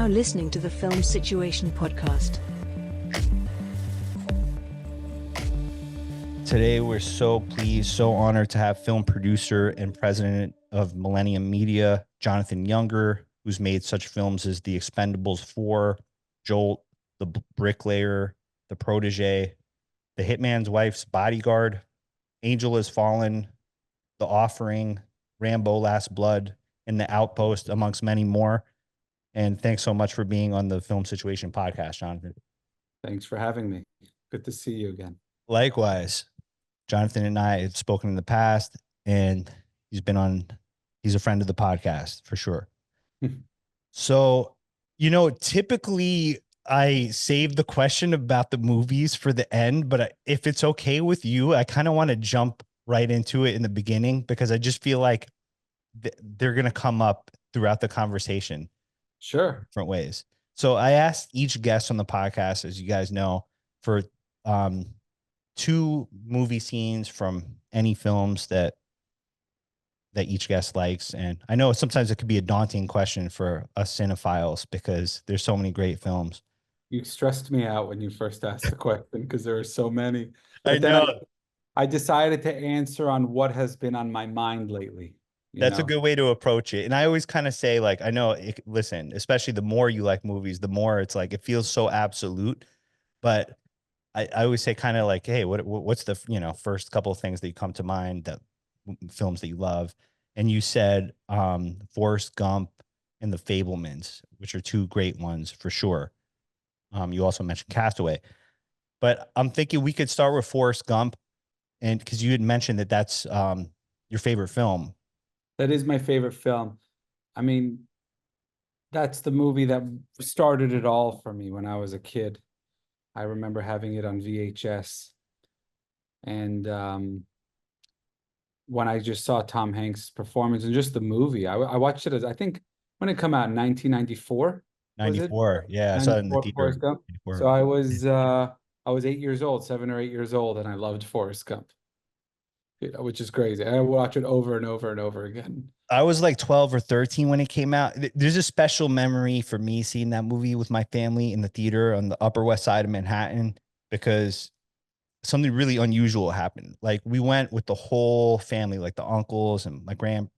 now listening to the Film Situation podcast. Today, we're so pleased, so honored to have film producer and president of Millennium Media, Jonathan Younger, who's made such films as The Expendables 4, Jolt, The Bricklayer, The Protege, The Hitman's Wife's Bodyguard, Angel Has Fallen, The Offering, Rambo Last Blood, and The Outpost, amongst many more. And thanks so much for being on the Film Situation podcast, Jonathan. Thanks for having me. Good to see you again. Likewise. Jonathan and I have spoken in the past, and he's a friend of the podcast for sure. So, typically I save the question about the movies for the end, but if it's okay with you, I kind of want to jump right into it in the beginning because I just feel like they're going to come up throughout the conversation. Sure. Different ways. So I asked each guest on the podcast, as you guys know, for, 2 movie scenes from any films that each guest likes. And I know sometimes it could be a daunting question for us cinephiles because there's so many great films. You stressed me out when you first asked the question because there are so many. I know. I decided to answer on what has been on my mind lately. That's a good way to approach it. And I always kind of say, like, I know, listen, especially the more you like movies, the more it's like, it feels so absolute. But I always say kind of like, hey, what's the, first couple of things that you come to mind, that films that you love? And you said Forrest Gump and The FABELMANS, which are 2 great ones for sure. You also mentioned Castaway, but I'm thinking we could start with Forrest Gump, and because you had mentioned that that's your favorite film. That is my favorite film. I mean, that's the movie that started it all for me when I was a kid. I remember having it on VHS. And when I just saw Tom Hanks' performance and just the movie, I watched it I think when it came out in 1994. 94, yeah, I saw it in the theater. So I was 8 years old, 7 or 8 years old, and I loved Forrest Gump, which is crazy. I watch it over and over and over again. I was like 12 or 13 when it came out. There's a special memory for me seeing that movie with my family in the theater on the Upper West Side of Manhattan because something really unusual happened. Like, we went with the whole family, like the uncles and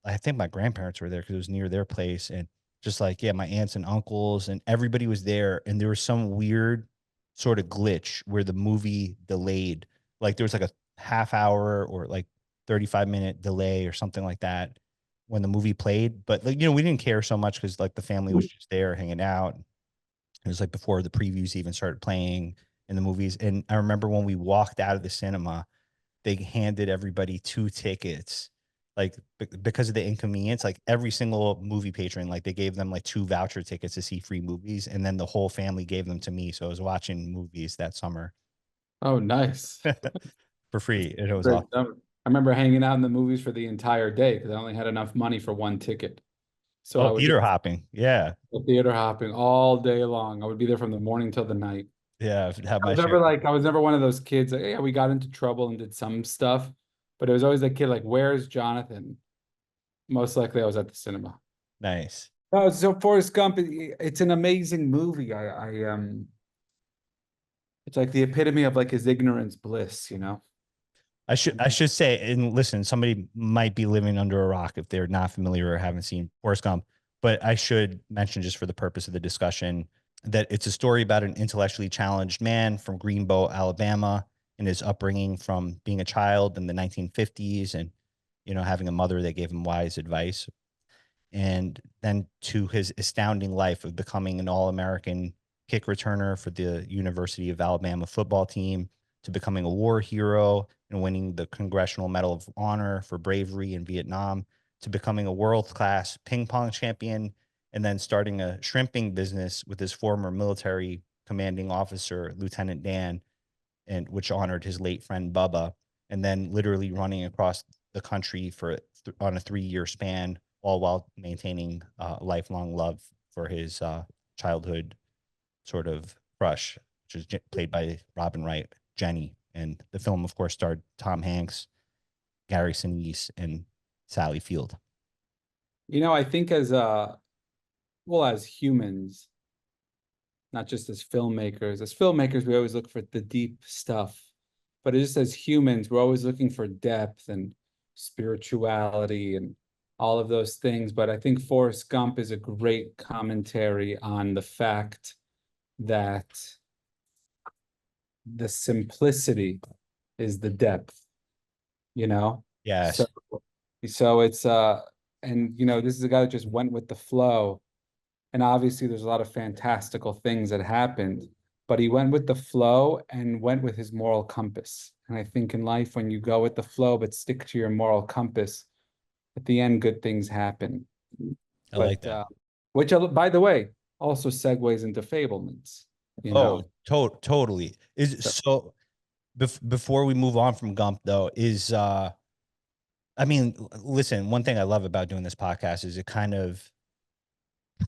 I think my grandparents were there because it was near their place. And just like, yeah, my aunts and uncles and everybody was there. And there was some weird sort of glitch where the movie delayed. Like, there was like a half hour or like 35-minute delay or something like that when the movie played. But like, we didn't care so much because like the family was just there hanging out. It was like before the previews even started playing in the movies. And I remember when we walked out of the cinema, they handed everybody 2 tickets, like because of the inconvenience. Like, every single movie patron, like they gave them like 2 voucher tickets to see free movies. And then the whole family gave them to me. So I was watching movies that summer. Oh, nice. For free. And it was awesome. I remember hanging out in the movies for the entire day because I only had enough money for 1 ticket. So I would theater hopping. Yeah. Theater hopping all day long. I would be there from the morning till the night. Yeah. I was never one of those kids like, yeah, we got into trouble and did some stuff, but it was always that kid like, where's Jonathan? Most likely I was at the cinema. Nice. Oh, so Forrest Gump, it's an amazing movie. It's like the epitome of like his ignorance bliss, I should say, and listen, somebody might be living under a rock if they're not familiar or haven't seen Forrest Gump, but I should mention, just for the purpose of the discussion, that it's a story about an intellectually challenged man from Greenbow, Alabama, and his upbringing from being a child in the 1950s and, having a mother that gave him wise advice. And then to his astounding life of becoming an All-American kick returner for the University of Alabama football team, to becoming a war hero and winning the Congressional Medal of Honor for bravery in Vietnam, to becoming a world-class ping pong champion, and then starting a shrimping business with his former military commanding officer, Lieutenant Dan, and which honored his late friend Bubba, and then literally running across the country on a 3-year span, all while maintaining lifelong love for his childhood sort of crush, which is played by Robin Wright, Jenny. And the film, of course, starred Tom Hanks, Gary Sinise, and Sally Field. I think as humans, not just as filmmakers. As filmmakers, we always look for the deep stuff, but just as humans, we're always looking for depth and spirituality and all of those things. But I think Forrest Gump is a great commentary on the fact that the simplicity is the depth, you know? Yes. So it's and you know, this is a guy that just went with the flow. And obviously there's a lot of fantastical things that happened, but he went with the flow and went with his moral compass. And I think in life, when you go with the flow but stick to your moral compass, at the end, good things happen. I like that. Which, by the way, also segues into Fablemans, you know? Totally. Is so before we move on from Gump though, is I mean, listen, one thing I love about doing this podcast is it kind of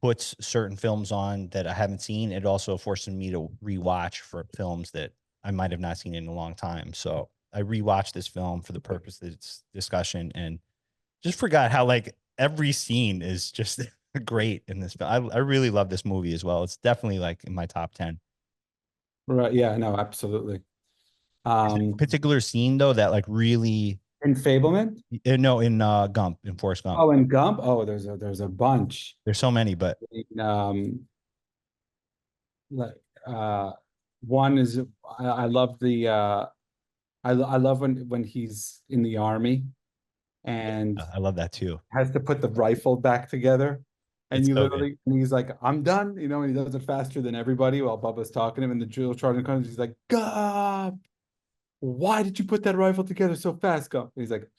puts certain films on that I haven't seen. It also forces me to rewatch for films that I might have not seen in a long time. So I rewatched this film for the purpose of this discussion and just forgot how like every scene is just great in this film. I really love this movie as well. It's definitely like in my top 10. Right. Yeah, no, absolutely. Particular scene though that like really In Fableman? no in Gump, in Forrest Gump. Oh, in Gump? Oh, there's a bunch. There's so many, but Like one is I love the I love when he's in the army and I love that too. has to put the rifle back together. And It's you so literally, and he's like, I'm done, you know, and he does it faster than everybody while Bubba's talking to him. And the drill sergeant comes, he's like, God, why did you put that rifle together so fast, Gump? And he's like,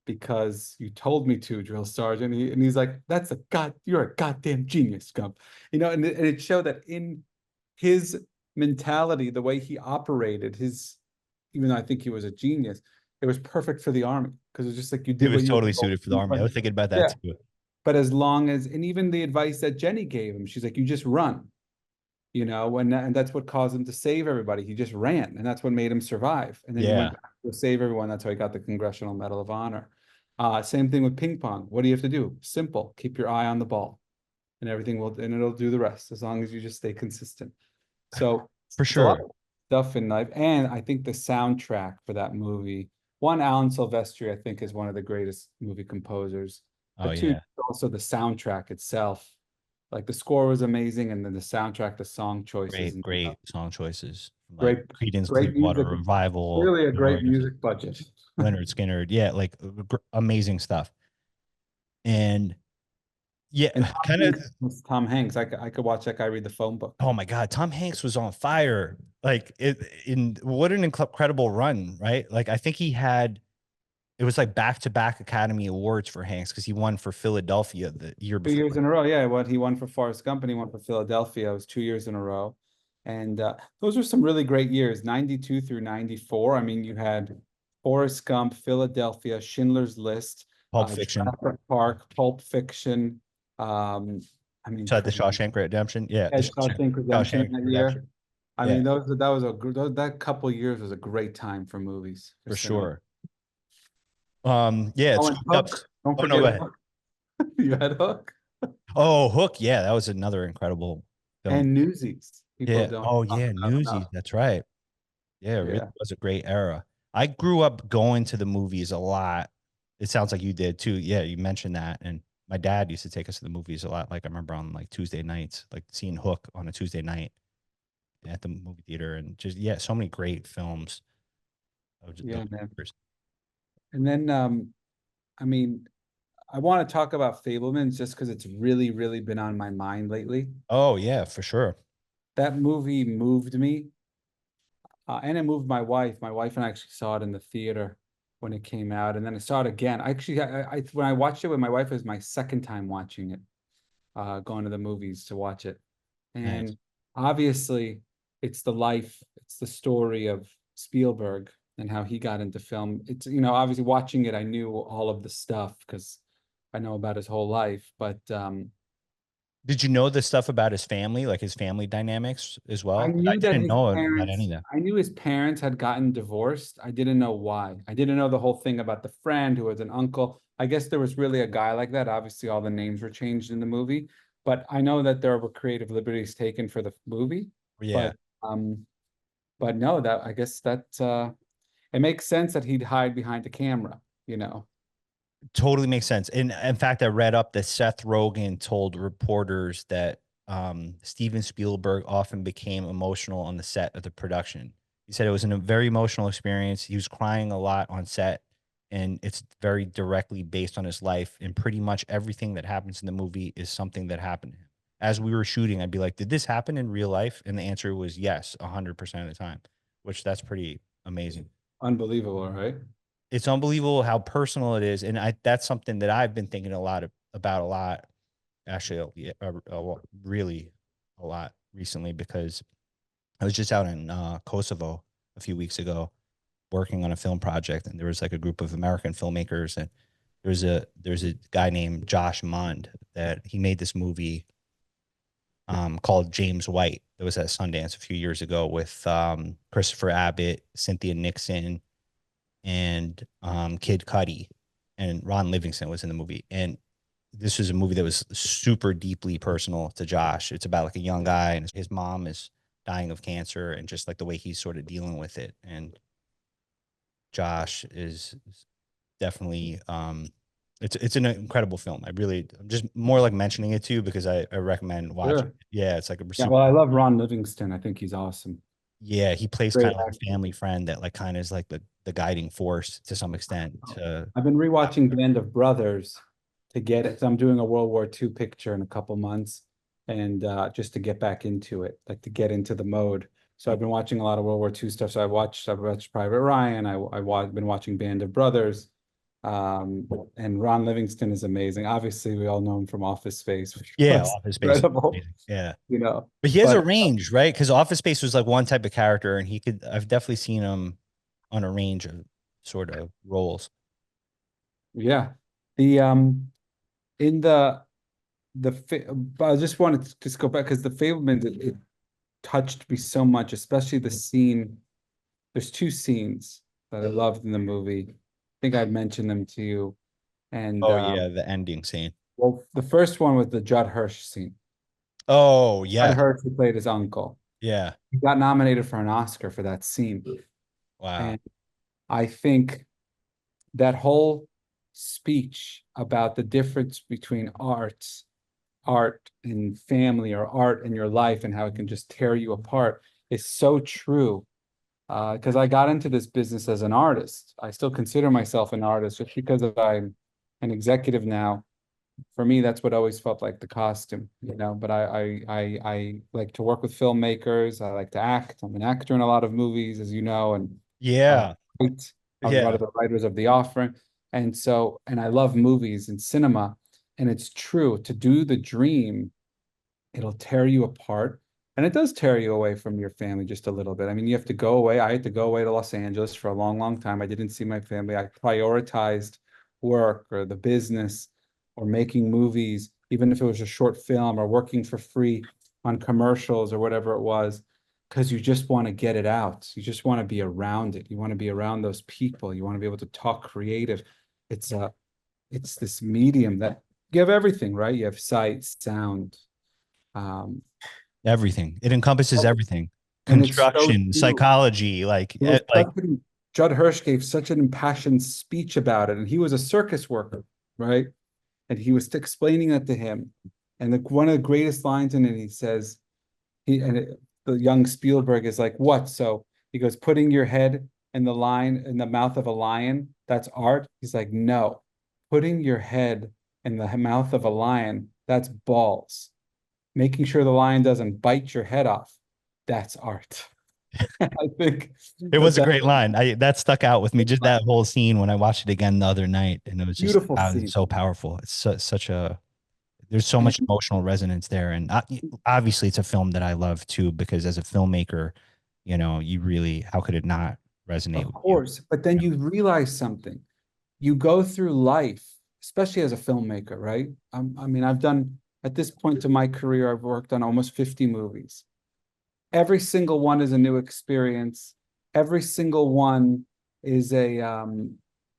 because you told me to, drill sergeant. And he's like, you're a goddamn genius, Gump. You know, and it showed that in his mentality, the way he operated, even though I think he was a genius, it was perfect for the army because it's just like you did. It was totally suited for the army. I was thinking about that too. But as long as, and even the advice that Jenny gave him, she's like, you just run, you know, and that's what caused him to save everybody. He just ran, and that's what made him survive. And then he went back to save everyone. That's how he got the Congressional Medal of Honor. Same thing with ping pong. What do you have to do? Simple. Keep your eye on the ball, and it'll do the rest as long as you just stay consistent. So for sure, stuff in life, and I think the soundtrack for that movie. One, Alan Silvestri, I think, is one of the greatest movie composers. But two, also the soundtrack itself. Like the score was amazing, and then the soundtrack, the song choices, great song choices. Like Creedence Clearwater Revival, really a great music budget. Leonard Skinner, like amazing stuff. And kind of Tom Hanks. I could watch that guy read the phone book. Oh my God, Tom Hanks was on fire. Like what an incredible run, right? Like I think it was like back-to-back Academy Awards for Hanks because he won for Philadelphia the year before. 2 years in a row, yeah. What he won for Forrest Gump and he won for Philadelphia. It was 2 years in a row, and those were some really great years, 92 through 94. I mean, you had Forrest Gump, Philadelphia, Schindler's List, Pulp Fiction, Jurassic Park, Pulp Fiction. I mean, so the Shawshank Redemption, the Shawshank Redemption that year. I mean, that couple years was a great time for movies for sure. It's Hook. Don't forget go ahead. Hook. You had Hook. Oh, Hook, that was another incredible film. And Newsies. Newsies. That's right. Yeah, it really was a great era. I grew up going to the movies a lot. It sounds like you did too. Yeah, you mentioned that. And my dad used to take us to the movies a lot. Like I remember on like Tuesday nights, like seeing Hook on a Tuesday night at the movie theater, and just so many great films. Man. And then I mean, I want to talk about Fabelmans just because it's really, really been on my mind lately. Oh yeah, for sure. That movie moved me. And it moved my wife. My wife and I actually saw it in the theater when it came out. And then I saw it again. Actually, when I watched it with my wife, it was my second time watching it, going to the movies to watch it. And obviously, it's the story of Spielberg and how he got into film. It's, obviously watching it, I knew all of the stuff because I know about his whole life. But did you know the stuff about his family, like his family dynamics as well? I didn't know about any of that. I knew his parents had gotten divorced. I didn't know why. I didn't know the whole thing about the friend who was an uncle. I guess there was really a guy like that. Obviously, all the names were changed in the movie. but I know that there were creative liberties taken for the movie. Yeah. But no, that I guess that it makes sense that he'd hide behind the camera, you know. Totally makes sense. And in fact, I read up that Seth Rogen told reporters that Steven Spielberg often became emotional on the set of the production. He said it was a very emotional experience. He was crying a lot on set, and it's very directly based on his life. And pretty much everything that happens in the movie is something that happened to him. As we were shooting, I'd be like, "Did this happen in real life?" And the answer was yes, 100% of the time, which that's pretty amazing. Unbelievable, right? It's unbelievable how personal it is, and that's something that I've been thinking about a lot, actually, really a lot recently, because I was just out in Kosovo a few weeks ago working on a film project, and there was like a group of American filmmakers, and there's a guy named Josh Mund that he made this movie called James White that was at Sundance a few years ago with Christopher Abbott, Cynthia Nixon, and Kid Cudi, and Ron Livingston was in the movie. And this was a movie that was super deeply personal to Josh. It's about like a young guy, and his mom is dying of cancer, and just like the way he's sort of dealing with it. And Josh is definitely it's an incredible film. I'm just more like mentioning it to you because I recommend watching Sure. it. Yeah, it's like a Yeah, super, well, I love Ron Livingston. I think he's awesome. yeah, he plays Great kind of like a actor. family friend that like kind of is like the guiding force to some extent Oh, to I've been rewatching Band of Brothers to get it. So I'm doing a World War II picture in a couple months, and just to get back into it, like to get into the mode. So I've been watching a lot of World War II stuff. So I've watched Private Ryan. Been watching Band of Brothers. And Ron Livingston is amazing. Obviously, we all know him from Office Space, which yeah, was Office Space is incredible, amazing. Yeah. you know. But he has a But range, right? Because Office Space was like one type of character, and I've definitely seen him on a range of sort of roles. yeah, the in but I just wanted to just go back because the Fablemans, it touched me so much, especially the scene. There's two scenes that I loved in the movie. I think I mentioned them to you. And Oh yeah, the ending scene. well, the first one was the Judd Hirsch scene. Oh Judd yeah, Hirsch, who played his uncle. yeah. He got nominated for an Oscar for that scene. Wow. And I think that whole speech about the difference between art and family, or art in your life, and how it can just tear you apart is so true. Because I got into this business as an artist. I still consider myself an artist just because I'm an executive now. For me, that's what always felt like the costume, you know. But I like to work with filmmakers. I like to act. I'm an actor in a lot of movies, as you know, and uh, Yeah. write. I was one Yeah. of the writers of The Offering, and I love movies and cinema. And it's true, to do the dream, it'll tear you apart. And it does tear you away from your family just a little bit. I mean, you have to go away. I had to go away to Los Angeles for a long, long time. I didn't see my family. I prioritized work or the business or making movies, even if it was a short film, or working for free on commercials or whatever it was, because you just want to get it out. You just want to be around it. You want to be around those people. You want to be able to talk creative. It's this medium that you have everything, right? You have sight, sound, um, Everything. It encompasses everything. and it's so Construction, true. psychology, It was like Judd Hirsch gave such an impassioned speech about it, and he was a circus worker, right? And he was explaining that to him. And one of the greatest lines in it, he says, the young Spielberg is like, "What?" So he goes, "Putting your head in the mouth of a lion, that's art." He's like, "No, putting your head in the mouth of a lion, that's balls. Making sure the lion doesn't bite your head off, that's art." I think it was a that's great line. That stuck out with me. Just that whole scene when I watched it again the other night, and it was just beautiful wow, it's scene. so powerful. It's such a there's so And much emotional resonance there, and obviously it's a film that I love too because as a filmmaker, you really how could it not resonate of with you? course, but then you realize something. You go through life, especially as a filmmaker, right? I mean, at this point in my career, I've worked on almost 50 movies. Every single one is a new experience. Every single one is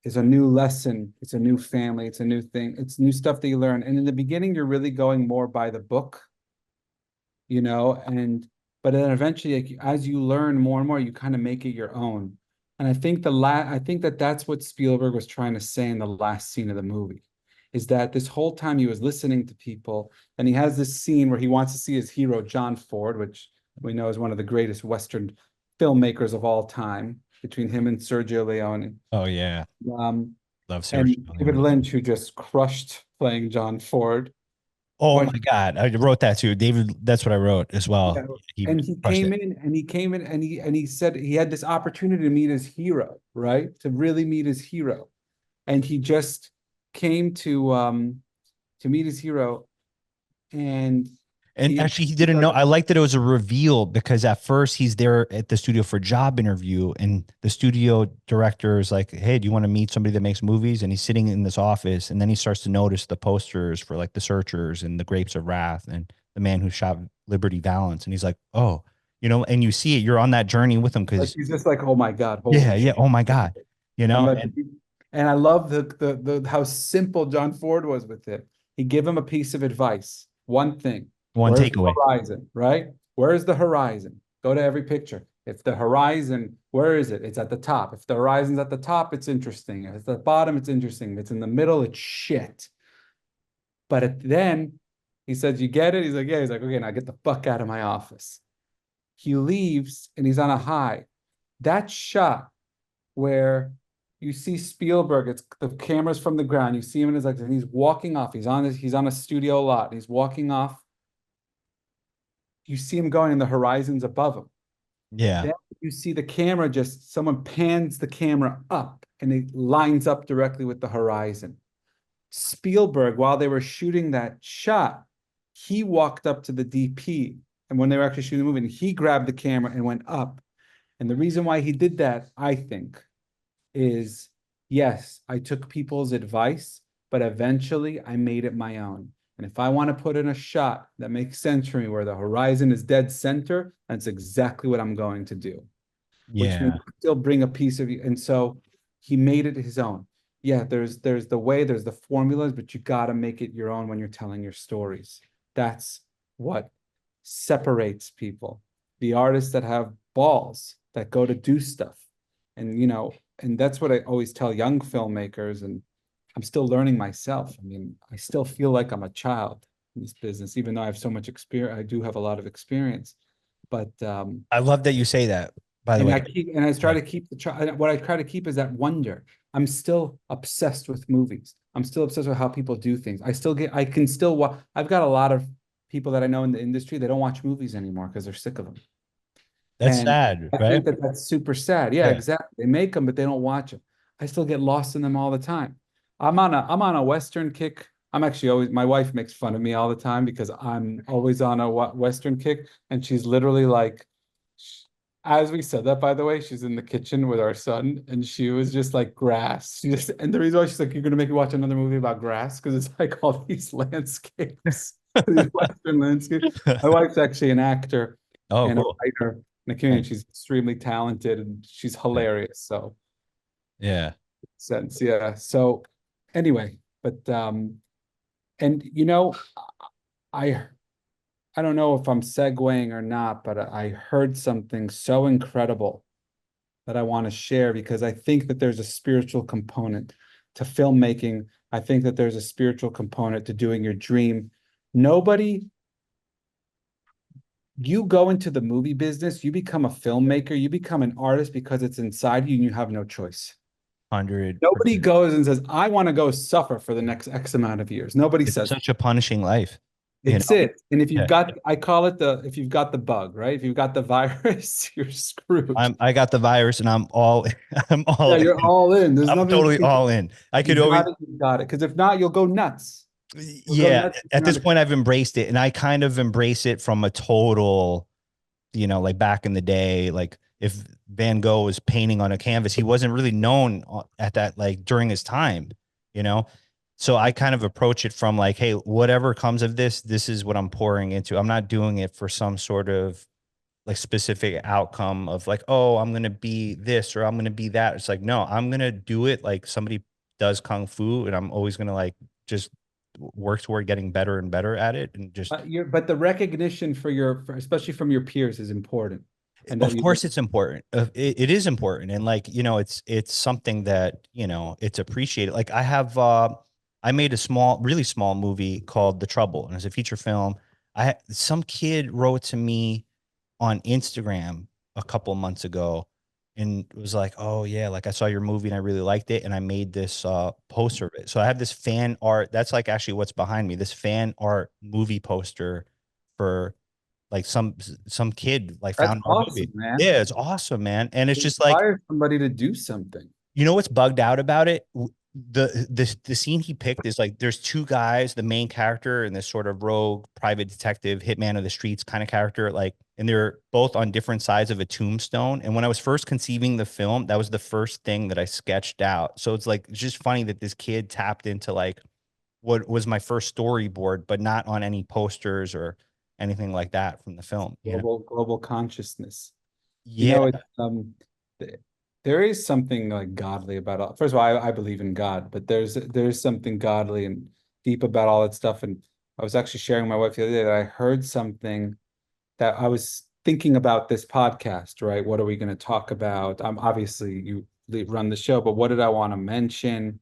is a new lesson. It's a new family. It's a new thing. It's new stuff that you learn. And in the beginning, you're really going more by the book, you know, but then eventually, like, as you learn more and more, you kind of make it your own. And I think that that's what Spielberg was trying to say in the last scene of the movie, is that this whole time he was listening to people, and he has this scene where he wants to see his hero, John Ford, which we know is one of the greatest Western filmmakers of all time, between him and Sergio Leone. Oh yeah. Um, Love and Sergio David Leone. Lynch, who just crushed playing John Ford. Oh But my God. I wrote that too. David, that's what I wrote as well. yeah, He and he crushed came it. in and he came in and he said he had this opportunity to meet his hero, right? To really meet his hero. And he just came to meet his hero, and And he actually, he didn't know. I like that it was a reveal because at first he's there at the studio for a job interview, and the studio director is like, "Hey, do you want to meet somebody that makes movies?" And he's sitting in this office, and then he starts to notice the posters for like The Searchers and The Grapes of Wrath and The Man Who Shot Liberty Valance, and he's like, "Oh, you know," and you see it. You're on that journey with him like because, he's just like, oh my God, yeah, holy yeah, shit. oh my God, you I'm know, about to be, and I love the how simple John Ford was with it. He gave him a piece of advice, one thing. one Where's the takeaway. horizon, right? Where's the horizon? Go to every picture. If the horizon, where is it? It's at the top. If the horizon's at the top, it's interesting. If it's at the bottom, it's interesting. If it's in the middle, it's shit. Then he says, you get it? He's like, yeah. He's like, okay, now get the fuck out of my office. He leaves and he's on a high. That shot where you see Spielberg, it's the camera's from the ground. You see him in his legs, and he's walking off. He's on a studio lot. He's walking off. You see him going, and the horizon's above him. Yeah, Then you see the camera, just someone pans the camera up, and it lines up directly with the horizon. Spielberg, while they were shooting that shot, he walked up to the DP, and when they were actually shooting the movie, and he grabbed the camera and went up. And the reason why he did that, I think, is yes, I took people's advice, but eventually I made it my own. And if I want to put in a shot that makes sense for me where the horizon is dead center, that's exactly what I'm going to do, which means yeah, still bring a piece of you. And so he made it his own. Yeah, there's the way, there's the formulas, but you got to make it your own when you're telling your stories. That's what separates people. The artists that have balls that go to do stuff. And and that's what I always tell young filmmakers, and I'm still learning myself. I mean, I still feel like I'm a child in this business, even though I have so much experience. I do have a lot of experience, but I love that you say that. By the way, I try to keep what I try to keep is that wonder. I'm still obsessed with movies. I'm still obsessed with how people do things. I can still watch. I've got a lot of people that I know in the industry, they don't watch movies anymore because they're sick of them. that's And sad, I right? think that that's super sad. Yeah, Yeah. exactly. They make them, but they don't watch them. I still get lost in them all the time. I'm on a Western kick. I'm actually always, my wife makes fun of me all the time because I'm always on a Western kick, and she's literally like, as we said that, by the way, she's in the kitchen with our son, and she was just like grass. And the reason why she's like, you're gonna make me watch another movie about grass because it's like all these landscapes, these Western landscapes. My wife's actually an actor Oh, and a cool. writer in the community. She's extremely talented and she's hilarious. So, Yeah. sense, yeah. So, anyway, but and I I don't know if I'm segueing or not, but I heard something so incredible that I want to share because I think that there's a spiritual component to filmmaking. I think that there's a spiritual component to doing your dream. Nobody, you go into the movie business, you become a filmmaker, you become an artist because it's inside you and you have no choice. 100%. Nobody goes and says, I want to go suffer for the next X amount of years. Nobody It's says such a punishing life, you it's know? it. And if you've Yeah. got, I call it if you've got the bug, right? If you've got the virus, you're screwed. I got the virus and I'm all I'm Yeah, all you're in. all in. There's I'm nothing that totally you can, all in. I could you've always got it, you've got it. Because if not, you'll go nuts. You'll go yeah, nuts if at you're this not point I've embraced it and I kind of embrace it from a total, like back in the day, like if Van Gogh was painting on a canvas, he wasn't really known at that, like during his time, you know? So I kind of approach it from like, hey, whatever comes of this, this is what I'm pouring into. I'm not doing it for some sort of like specific outcome of like, oh, I'm gonna be this or I'm gonna be that. It's like, no, I'm gonna do it like somebody does kung fu, and I'm always gonna like just work toward getting better and better at it, and just But the recognition especially from your peers is important. And that of course it's important. It is important, and like, you know, it's something that, you know, it's appreciated. Like I made a really small movie called The Trouble, and it's a feature film. Some kid wrote to me on Instagram a couple of months ago and was like, "Oh yeah, like I saw your movie and I really liked it, and I made this poster of it." So I have this fan art. That's like actually what's behind me. This fan art movie poster for like some kid like that's found our awesome, movie. man. Yeah, it's awesome, man. And it's just like, Inspire somebody to do something. you know what's bugged out about it? The scene he picked is like there's two guys, the main character and this sort of rogue private detective, hitman of the streets kind of character, like, and they're both on different sides of a tombstone. And when I was first conceiving the film, that was the first thing that I sketched out. So it's like, it's just funny that this kid tapped into like what was my first storyboard, but not on any posters or anything like that from the film, you know? Global consciousness. You Yeah. know, th- there is something like godly about all. First of all, I believe in God, but there's something godly and deep about all that stuff. And I was actually sharing with my wife the other day that I heard something that I was thinking about this podcast, right? What are we going to talk about? Obviously you run the show, but what did I want to mention?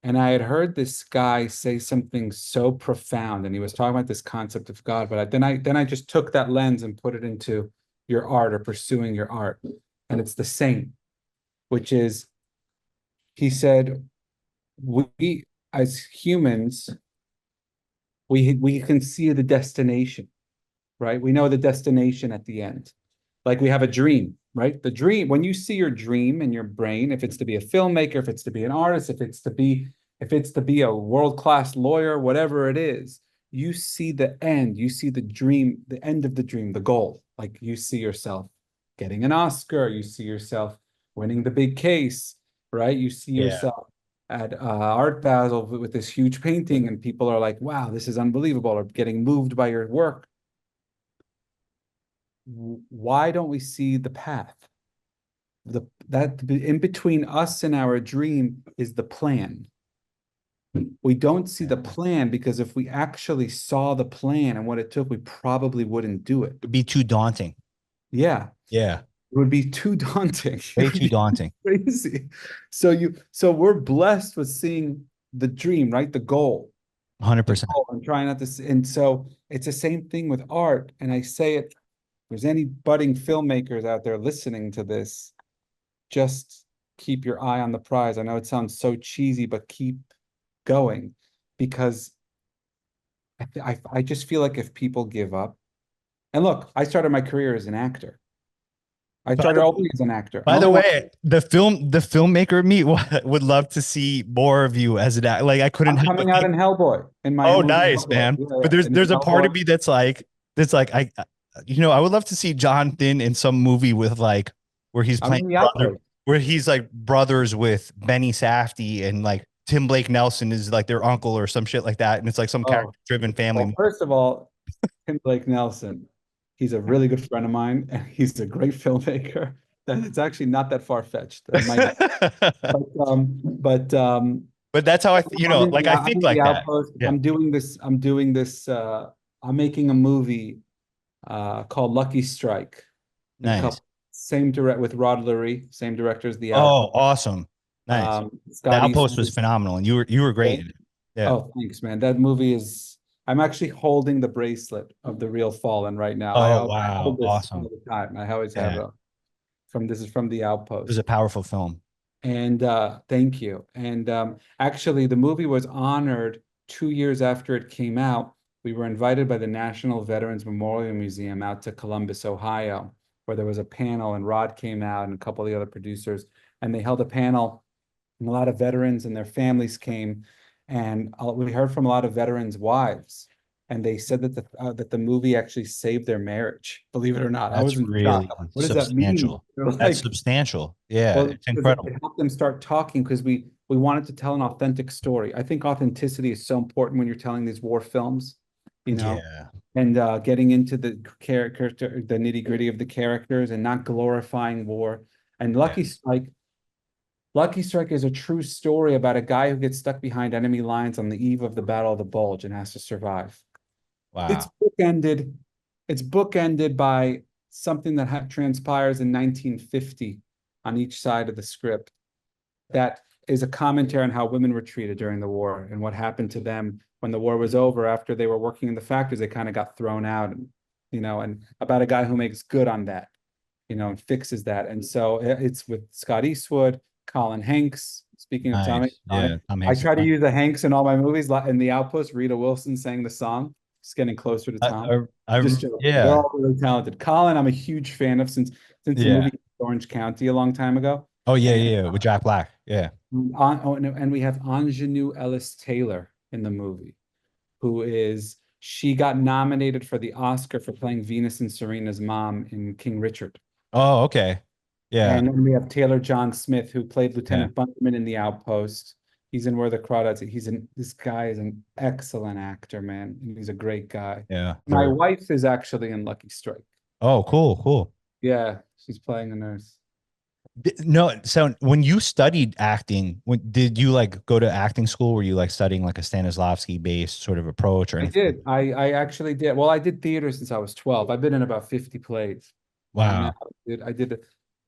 And I had heard this guy say something so profound, and he was talking about this concept of God. But then I just took that lens and put it into your art or pursuing your art, and it's the same, which is, he said, we as humans, we can see the destination, right? We know the destination at the end. Like we have a dream, right? The dream, when you see your dream in your brain, if it's to be a filmmaker, if it's to be an artist, if it's to be a world-class lawyer, whatever it is, you see the end, you see the dream, the end of the dream, the goal. Like you see yourself getting an Oscar, you see yourself winning the big case, right? You see Yeah. yourself at Art Basel with this huge painting, and people are like, wow, this is unbelievable, or getting moved by your work. Why don't we see the path? That in between us and our dream is the plan. We don't see the plan because if we actually saw the plan and what it took, we probably wouldn't do it. It'd be too daunting. Yeah, Yeah. it would be too daunting. Way too daunting. Crazy. So we're blessed with seeing the dream, right? The goal. 100%. And trying not to. And so it's the same thing with art. And I say it, if there's any budding filmmakers out there listening to this, just keep your eye on the prize. I know it sounds so cheesy, but keep going, because I just feel like if people give up, and look, I started my career as an actor. I started always as an actor. By the way, the filmmaker in me would love to see more of you as an actor. Like I couldn't I'm help but coming out in Hellboy in my oh, movie nice, Hellboy. man. Yeah, But yeah. there's a part of me that's like you know, I would love to see Jonathan in some movie with like where he's I'm playing in the brother, Outpost. where he's like brothers with Benny Safdie, and like Tim Blake Nelson is like their uncle or some shit like that, and it's like some Oh, character-driven family well, movie. first of all, Tim Blake Nelson, he's a really good friend of mine, and he's a great filmmaker. That it's actually not that far-fetched. It might not. But But that's how you know, like I I'm think in the like that. Outpost. Yeah, I'm making a movie called Lucky Strike in a nice. couple, same direct with Rod Lurie, same director as The Oh, Outpost. awesome. Nice. The Scott Outpost was Eastwood. phenomenal, and you were great in it. Yeah. Oh, thanks, man. That movie is. I'm actually holding the bracelet of the real Fallen right now. Oh, I wow. hold this all Awesome. the time. I always have Yeah. a from this is from The It was Outpost. a powerful film. And thank you. And actually, the movie was honored 2 years after it came out. We were invited by the National Veterans Memorial Museum out to Columbus, Ohio, where there was a panel, and Rod came out and a couple of the other producers, and they held a panel, and a lot of veterans and their families came, and we heard from a lot of veterans' wives, and they said that the movie actually saved their marriage. Believe it or not, I was That's in shock. really I'm like, what does that mean? substantial. They're That's like, substantial. Yeah, well, it's because it incredible. helped them start talking, because we wanted to tell an authentic story. I think authenticity is so important when you're telling these war films. you know, Yeah. and getting into the character, the nitty gritty of the characters, and not glorifying war. And Yeah. Lucky Strike is a true story about a guy who gets stuck behind enemy lines on the eve of the Battle of the Bulge and has to survive. It's Wow. bookended. It's bookended by something that transpires in 1950 on each side of the script. That is a commentary on how women were treated during the war and what happened to them when the war was over. After they were working in the factories, they kind of got thrown out, and and about a guy who makes good on that, and fixes that. And so it's with Scott Eastwood, Colin Hanks. Speaking of Tom, Nice. Yeah. Tom I Hanks is try to fun. use the Hanks in all my movies. In the Outpost, Rita Wilson sang the song. Just getting closer to Tom. Just joking. They're Yeah. all really talented. Colin, I'm a huge fan of since the Yeah. movie Orange County a long time ago. Oh yeah, And yeah, with Jack Black. Yeah. and we have Ingenue Ellis Taylor in the movie, she got nominated for the Oscar for playing Venus and Serena's mom in King Richard. Oh, okay. Yeah. And then we have Taylor John Smith, who played Yeah. Lieutenant Bunderman in The Outpost. He's in Where the Crawdads. This guy is an excellent actor, man. He's a great guy. Yeah. My wife is actually in Lucky Strike. Oh, cool, cool. Yeah, she's playing a nurse. No, so when you studied acting, did you like go to acting school? Were you like studying like a Stanislavski based sort of approach or I anything? did. I actually did. Well, I did theater since I was 12. I've been in about 50 plays. Wow. I did,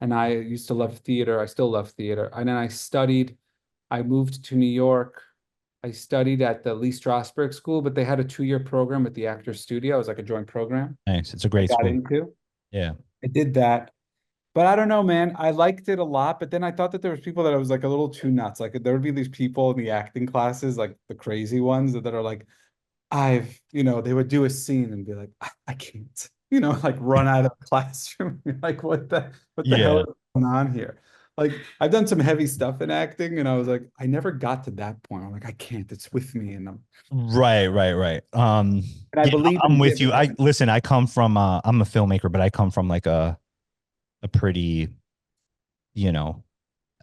and I used to love theater. I still love theater. And then I moved to New York. I studied at the Lee Strasberg School, but they had a 2-year program at the Actors Studio. It was like a joint program Nice. It's a I great got school. into. Yeah. I did that. But I don't know, man. I liked it a lot, but then I thought that there was people that I was like a little too nuts. Like there would be these people in the acting classes, like the crazy ones that are like, they would do a scene and be like, I can't, like run out of the classroom. Like, what the hell Yeah. is going on here? Like, I've done some heavy stuff in acting, and I was like, I never got to that point. I'm like, I can't, it's with me. Right, right, right. And I Yeah, believe I'm in with you. giving. I come from I'm a filmmaker, but I come from like a pretty, you know,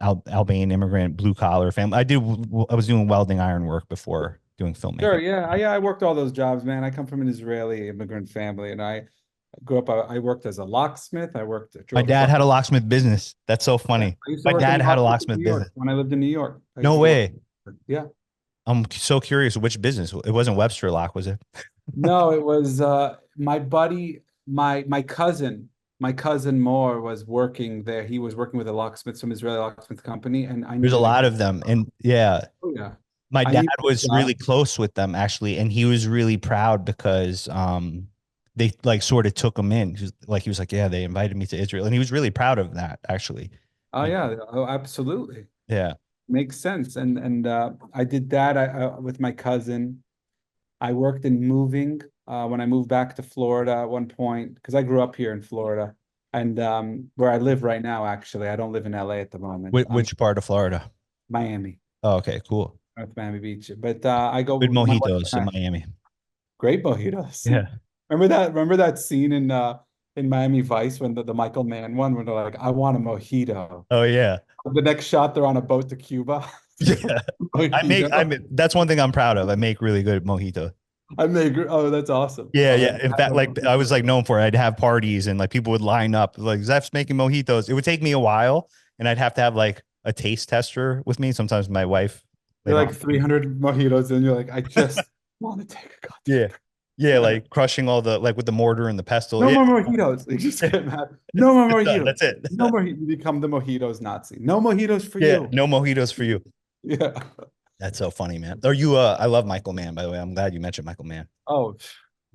Albanian immigrant blue collar family. I was doing welding iron work before doing Sure, filmmaking. yeah, I worked all those jobs, man. I come from an Israeli immigrant family, and I grew up. I worked as a locksmith. I My drove dad truck. had a locksmith business. That's so Yeah, funny. I used to My work in dad had a locksmith in locksmith New business. York when I lived in New York. I used No to go. way. Yeah. I'm so curious which business. It wasn't Webster Lock, was it? No, it was my buddy, my cousin Moore was working there. He was working with a locksmith, some Israeli locksmith company, and I There's a needed a lot job. of them. And yeah, Oh yeah, my I dad needed a was job. really close with them actually, and he was really proud because they like sort of took him in. He was like, yeah, they invited me to Israel, and he was really proud of that actually. Oh yeah, oh, absolutely. Yeah. Makes sense. And I did that with my cousin. I worked in moving when I moved back to Florida at one point because I grew up here in Florida, and where I live right now, actually, I don't live in LA at the moment. I'm Which part of Florida? Miami, Oh, okay, cool. North Miami Beach. But I go Good with my wife mojitos in and I. Miami. Great mojitos. Yeah. Remember that scene in Miami Vice when the Michael Mann one when they're like, I want a mojito. Oh yeah. The next shot, they're on a boat to Cuba. Yeah. Mojito. That's one thing I'm proud of. I make really good mojito. Oh, that's awesome. Yeah, Oh, yeah. In fact, like I was like known for it. I'd have parties and like people would line up like Zeph's making mojitos. It would take me a while and I'd have to have like a taste tester with me. Sometimes my wife, they you're like don't. 300 mojitos and you're like, I just want to take a Yeah. goddamn. Yeah, like crushing all the like with the mortar and the pestle. No Yeah. more mojitos. You just get mad. No more It's done. mojitos. That's it. No more. You become the mojitos Nazi. No mojitos for Yeah, you. no mojitos for you. Yeah. That's so funny, man. Are you I love Michael Mann, by the way. I'm glad you mentioned Michael Mann. Oh,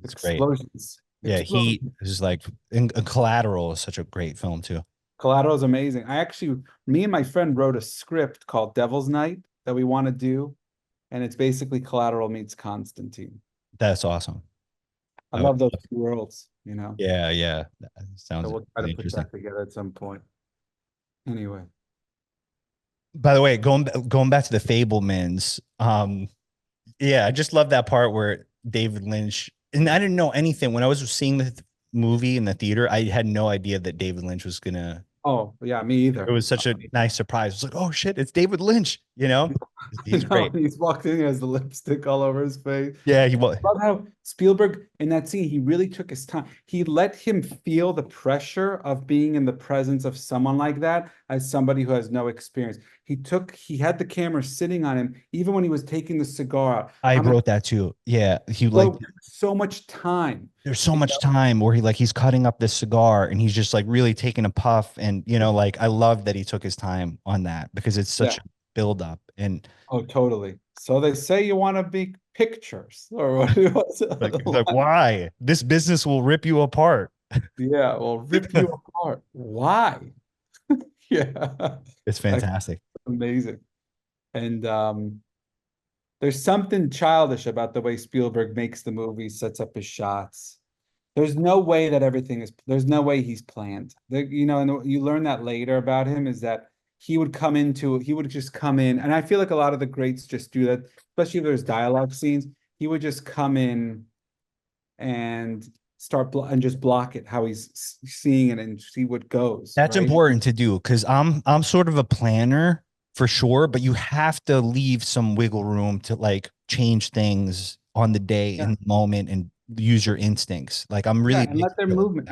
It's great. explosions. Yeah, he Explosions. is like in Collateral is such a great film too. Collateral is amazing. Me and my friend wrote a script called Devil's Night that we want to do. And it's basically Collateral meets Constantine. That's awesome. I love those two worlds. Yeah, yeah. That So sounds we'll try really to put interesting. that together at some point. Anyway. By the way, going back to the Fablemans, yeah, I just love that part where David Lynch, and I didn't know anything when I was seeing the movie in the theater. I had no idea that David Lynch was gonna. Oh, yeah, me It either. was such a nice surprise. It was like, oh shit, it's David Lynch. You know, he's No, great. he's walked in, he has the lipstick all over his face. Yeah, he was. Love how Spielberg in that scene, he really took his time. He let him feel the pressure of being in the presence of someone like that as somebody who has no experience. He had the camera sitting on him, even when he was taking the cigar out. I How much wrote that too. Yeah, he like so much time. there's so You much time where he's cutting up this cigar and he's just like really taking a puff, and like I love that he took his time on that because it's Yeah. such a build up. And Oh, totally. So they say you want to be pictures, or what it was. like why this business will rip you apart. Yeah, well, rip you apart. Why? Yeah. It's That's fantastic. amazing. And there's something childish about the way Spielberg makes the movie, sets up his shots. There's no way that there's no way he's planned. And you learn that later about him is that he would just come in, and I feel like a lot of the greats just do that, especially if there's dialogue scenes. He would just come in and and just block it how he's seeing it and see what goes. That's Right? important to do because I'm sort of a planner for sure, but you have to leave some wiggle room to like change things on the day Yeah. in the moment and use your instincts. Like I'm Yeah, really and let their movement.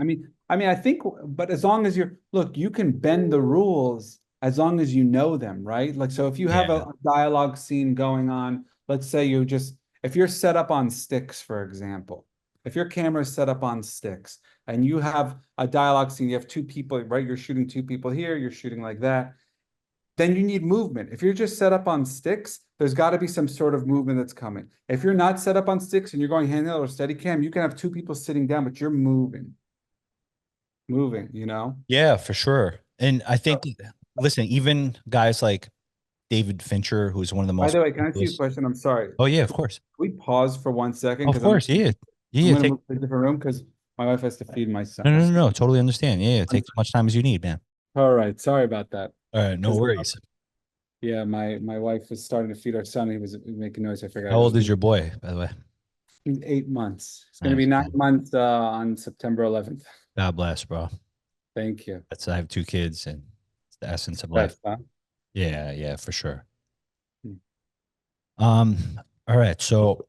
I think, but as long as you can bend the rules as long as you know them, right? Like, so if you have yeah. a dialogue scene going on, let's say if you're set up on sticks, for example, if your camera is set up on sticks and you have a dialogue scene, you have two people, right? You're shooting two people here, you're shooting like that. Then you need movement. If you're just set up on sticks, there's got to be some sort of movement that's coming. If you're not set up on sticks and you're going handheld or steady cam, you can have two people sitting down, but you're moving, Yeah, for sure. And I think, listen, even guys like David Fincher, who's one of the By most the way, can I ask you a question? I'm sorry. Oh yeah, Can of course. we pause for 1 second? Of Because I'm course. Yeah. I'm Yeah. gonna Take move to a different room because my wife has to feed my son. no. Totally understand. Yeah. Take as much time as you need, man. All right, sorry about that. All right. No 'Cause, worries. yeah, my wife was starting to feed our son. He was making noise. I forgot. How old is your boy, by the way? He's 8 months. It's gonna be Nice. 9 months on September 11th. God bless, bro. Thank you. I have two kids and it's the essence of life. Best, huh? Yeah, yeah, for sure. Hmm. All right. So,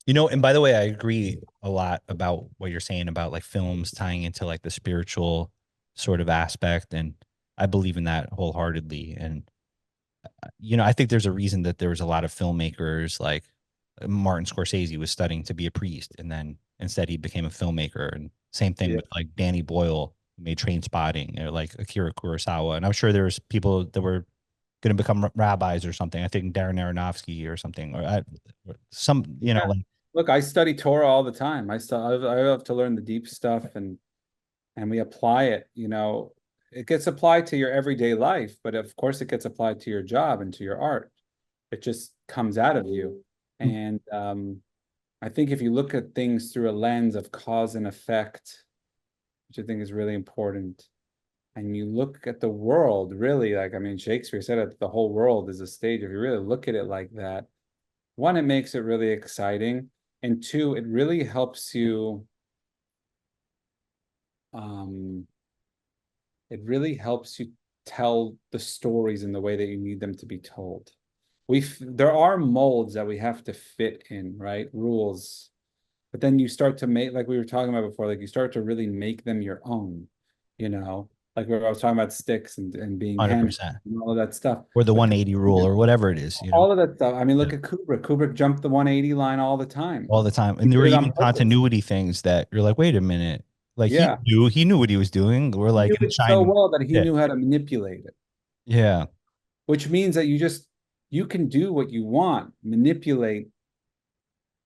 and by the way, I agree a lot about what you're saying about like films tying into like the spiritual sort of aspect. And I believe in that wholeheartedly. And, I think there's a reason that there was a lot of filmmakers like Martin Scorsese was studying to be a priest. And then instead he became a filmmaker. And same thing Yeah. with like Danny Boyle, who made Train Spotting, or like Akira Kurosawa. And I'm sure there's people that were going to become rabbis or something. I think Darren Aronofsky or something, or Yeah. like, Look, I study Torah all the time. I have to learn the deep stuff and we apply it. It gets applied to your everyday life, but of course it gets applied to your job and to your art. It just comes out of you. And I think if you look at things through a lens of cause and effect, which I think is really important, and you look at the world, really, like, Shakespeare said it, the whole world is a stage. If you really look at it like that, one, it makes it really exciting. And two, it really helps you, tell the stories in the way that you need them to be told. There are molds that we have to fit in, right? Rules. But then you start to make, like we were talking about before, like you start to really make them your own, like I was talking about sticks and being hand 100%, and all of that stuff. or the But 180 rule or whatever it is, all of that stuff. Look Yeah. at Kubrick. Kubrick jumped the 180 line all the time. all the time. He And there were did it on even purpose. continuity things that you're like, wait a minute, like Yeah. he knew what he was doing. We're He like knew in it so China. well that he Yeah. knew how to manipulate it, Yeah. which means that you can do what you want, manipulate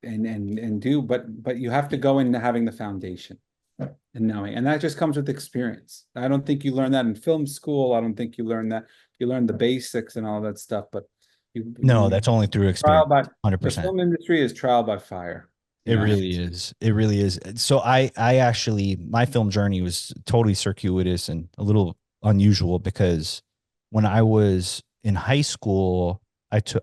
and do, but you have to go into having the foundation and knowing, and that just comes with experience. I don't think you learn that in film school. I don't think you learn that. You learn the basics and all that stuff, but No, that's only through experience. the 100%. film industry is trial by fire. It really is. It really is. So I actually, my film journey was totally circuitous and a little unusual because when I was in high school,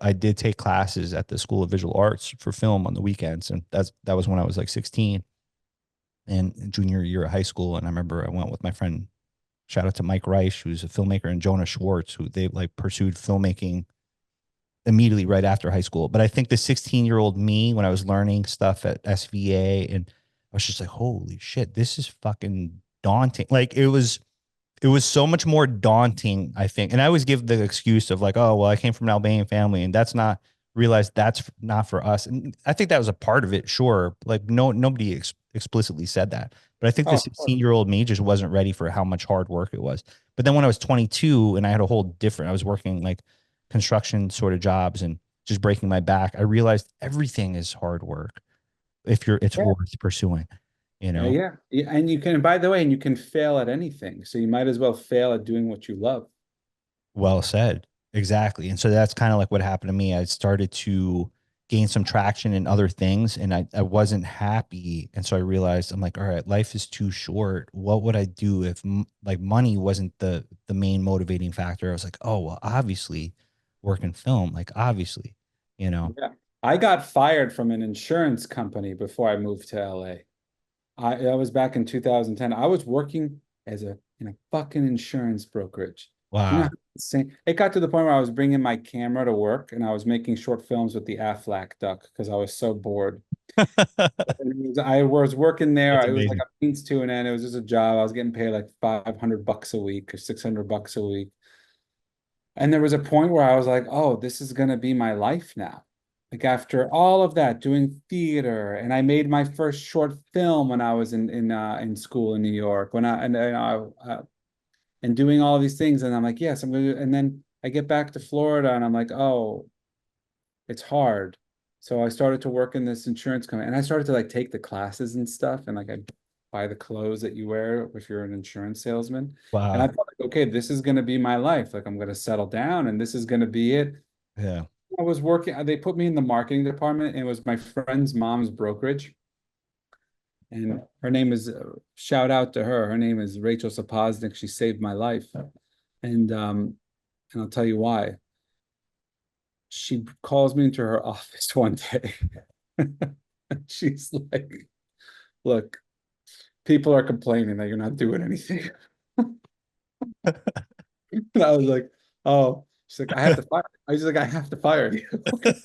I did take classes at the School of Visual Arts for film on the weekends. And that was when I was like 16 and junior year of high school. And I remember I went with my friend, shout out to Mike Reich, who's a filmmaker, and Jonah Schwartz, who they like pursued filmmaking immediately right after high school. But I think the 16-year-old me, when I was learning stuff at SVA, and I was just like, holy shit, this is fucking daunting. Like it was so much more daunting, I think. And I always give the excuse of like, oh, well, I came from an Albanian family, and that's not realized that's not for us. And I think that was a part of it, sure. Like nobody explicitly said that. But I think the Oh, of course. 16-year-old me just wasn't ready for how much hard work it was. But then when I was 22 and I had a whole different, I was working like construction sort of jobs and just breaking my back, I realized everything is hard work if it's Yeah. worth pursuing, you know? Yeah. Yeah. And you can, by the way, and you can fail at anything. So you might as well fail at doing what you love. Well said. Exactly. And so that's kind of like what happened to me. I started to gain some traction in other things and I wasn't happy. And so I realized I'm like, all right, life is too short. What would I do if like money wasn't the main motivating factor? I was like, oh, well, obviously work in film, like obviously, you know. Yeah. I got fired from an insurance company before I moved to LA. I was back in 2010. I was working as in a fucking insurance brokerage. Do you know how Wow. insane? It got to the point where I was bringing my camera to work and I was making short films with the Aflac duck because I was so bored. I was working there. That's It was like amazing. a means to an end. It was just a job. I was getting paid like $500 a week or $600 a week. And there was a point where I was like, oh, this is gonna be my life now. Like after all of that, doing theater, and I made my first short film when I was in school in New York. And doing all these things, and I'm like, yes, I'm gonna. And then I get back to Florida, and I'm like, oh, it's hard. So I started to work in this insurance company, and I started to like take the classes and stuff, and like I buy the clothes that you wear if you're an insurance salesman. And I Wow. thought, like, okay, this is going to be my life. Like I'm going to settle down, and this is going to be it. Yeah. I was working. They put me in the marketing department, and it was my friend's mom's brokerage, and her name is shout out to her. Her name is Rachel Sapoznik. She saved my life, and I'll tell you why. She calls me into her office one day. She's like, look, people are complaining that you're not doing anything. And I was like, oh, she's like, I have to fire. I was like, I have to fire you.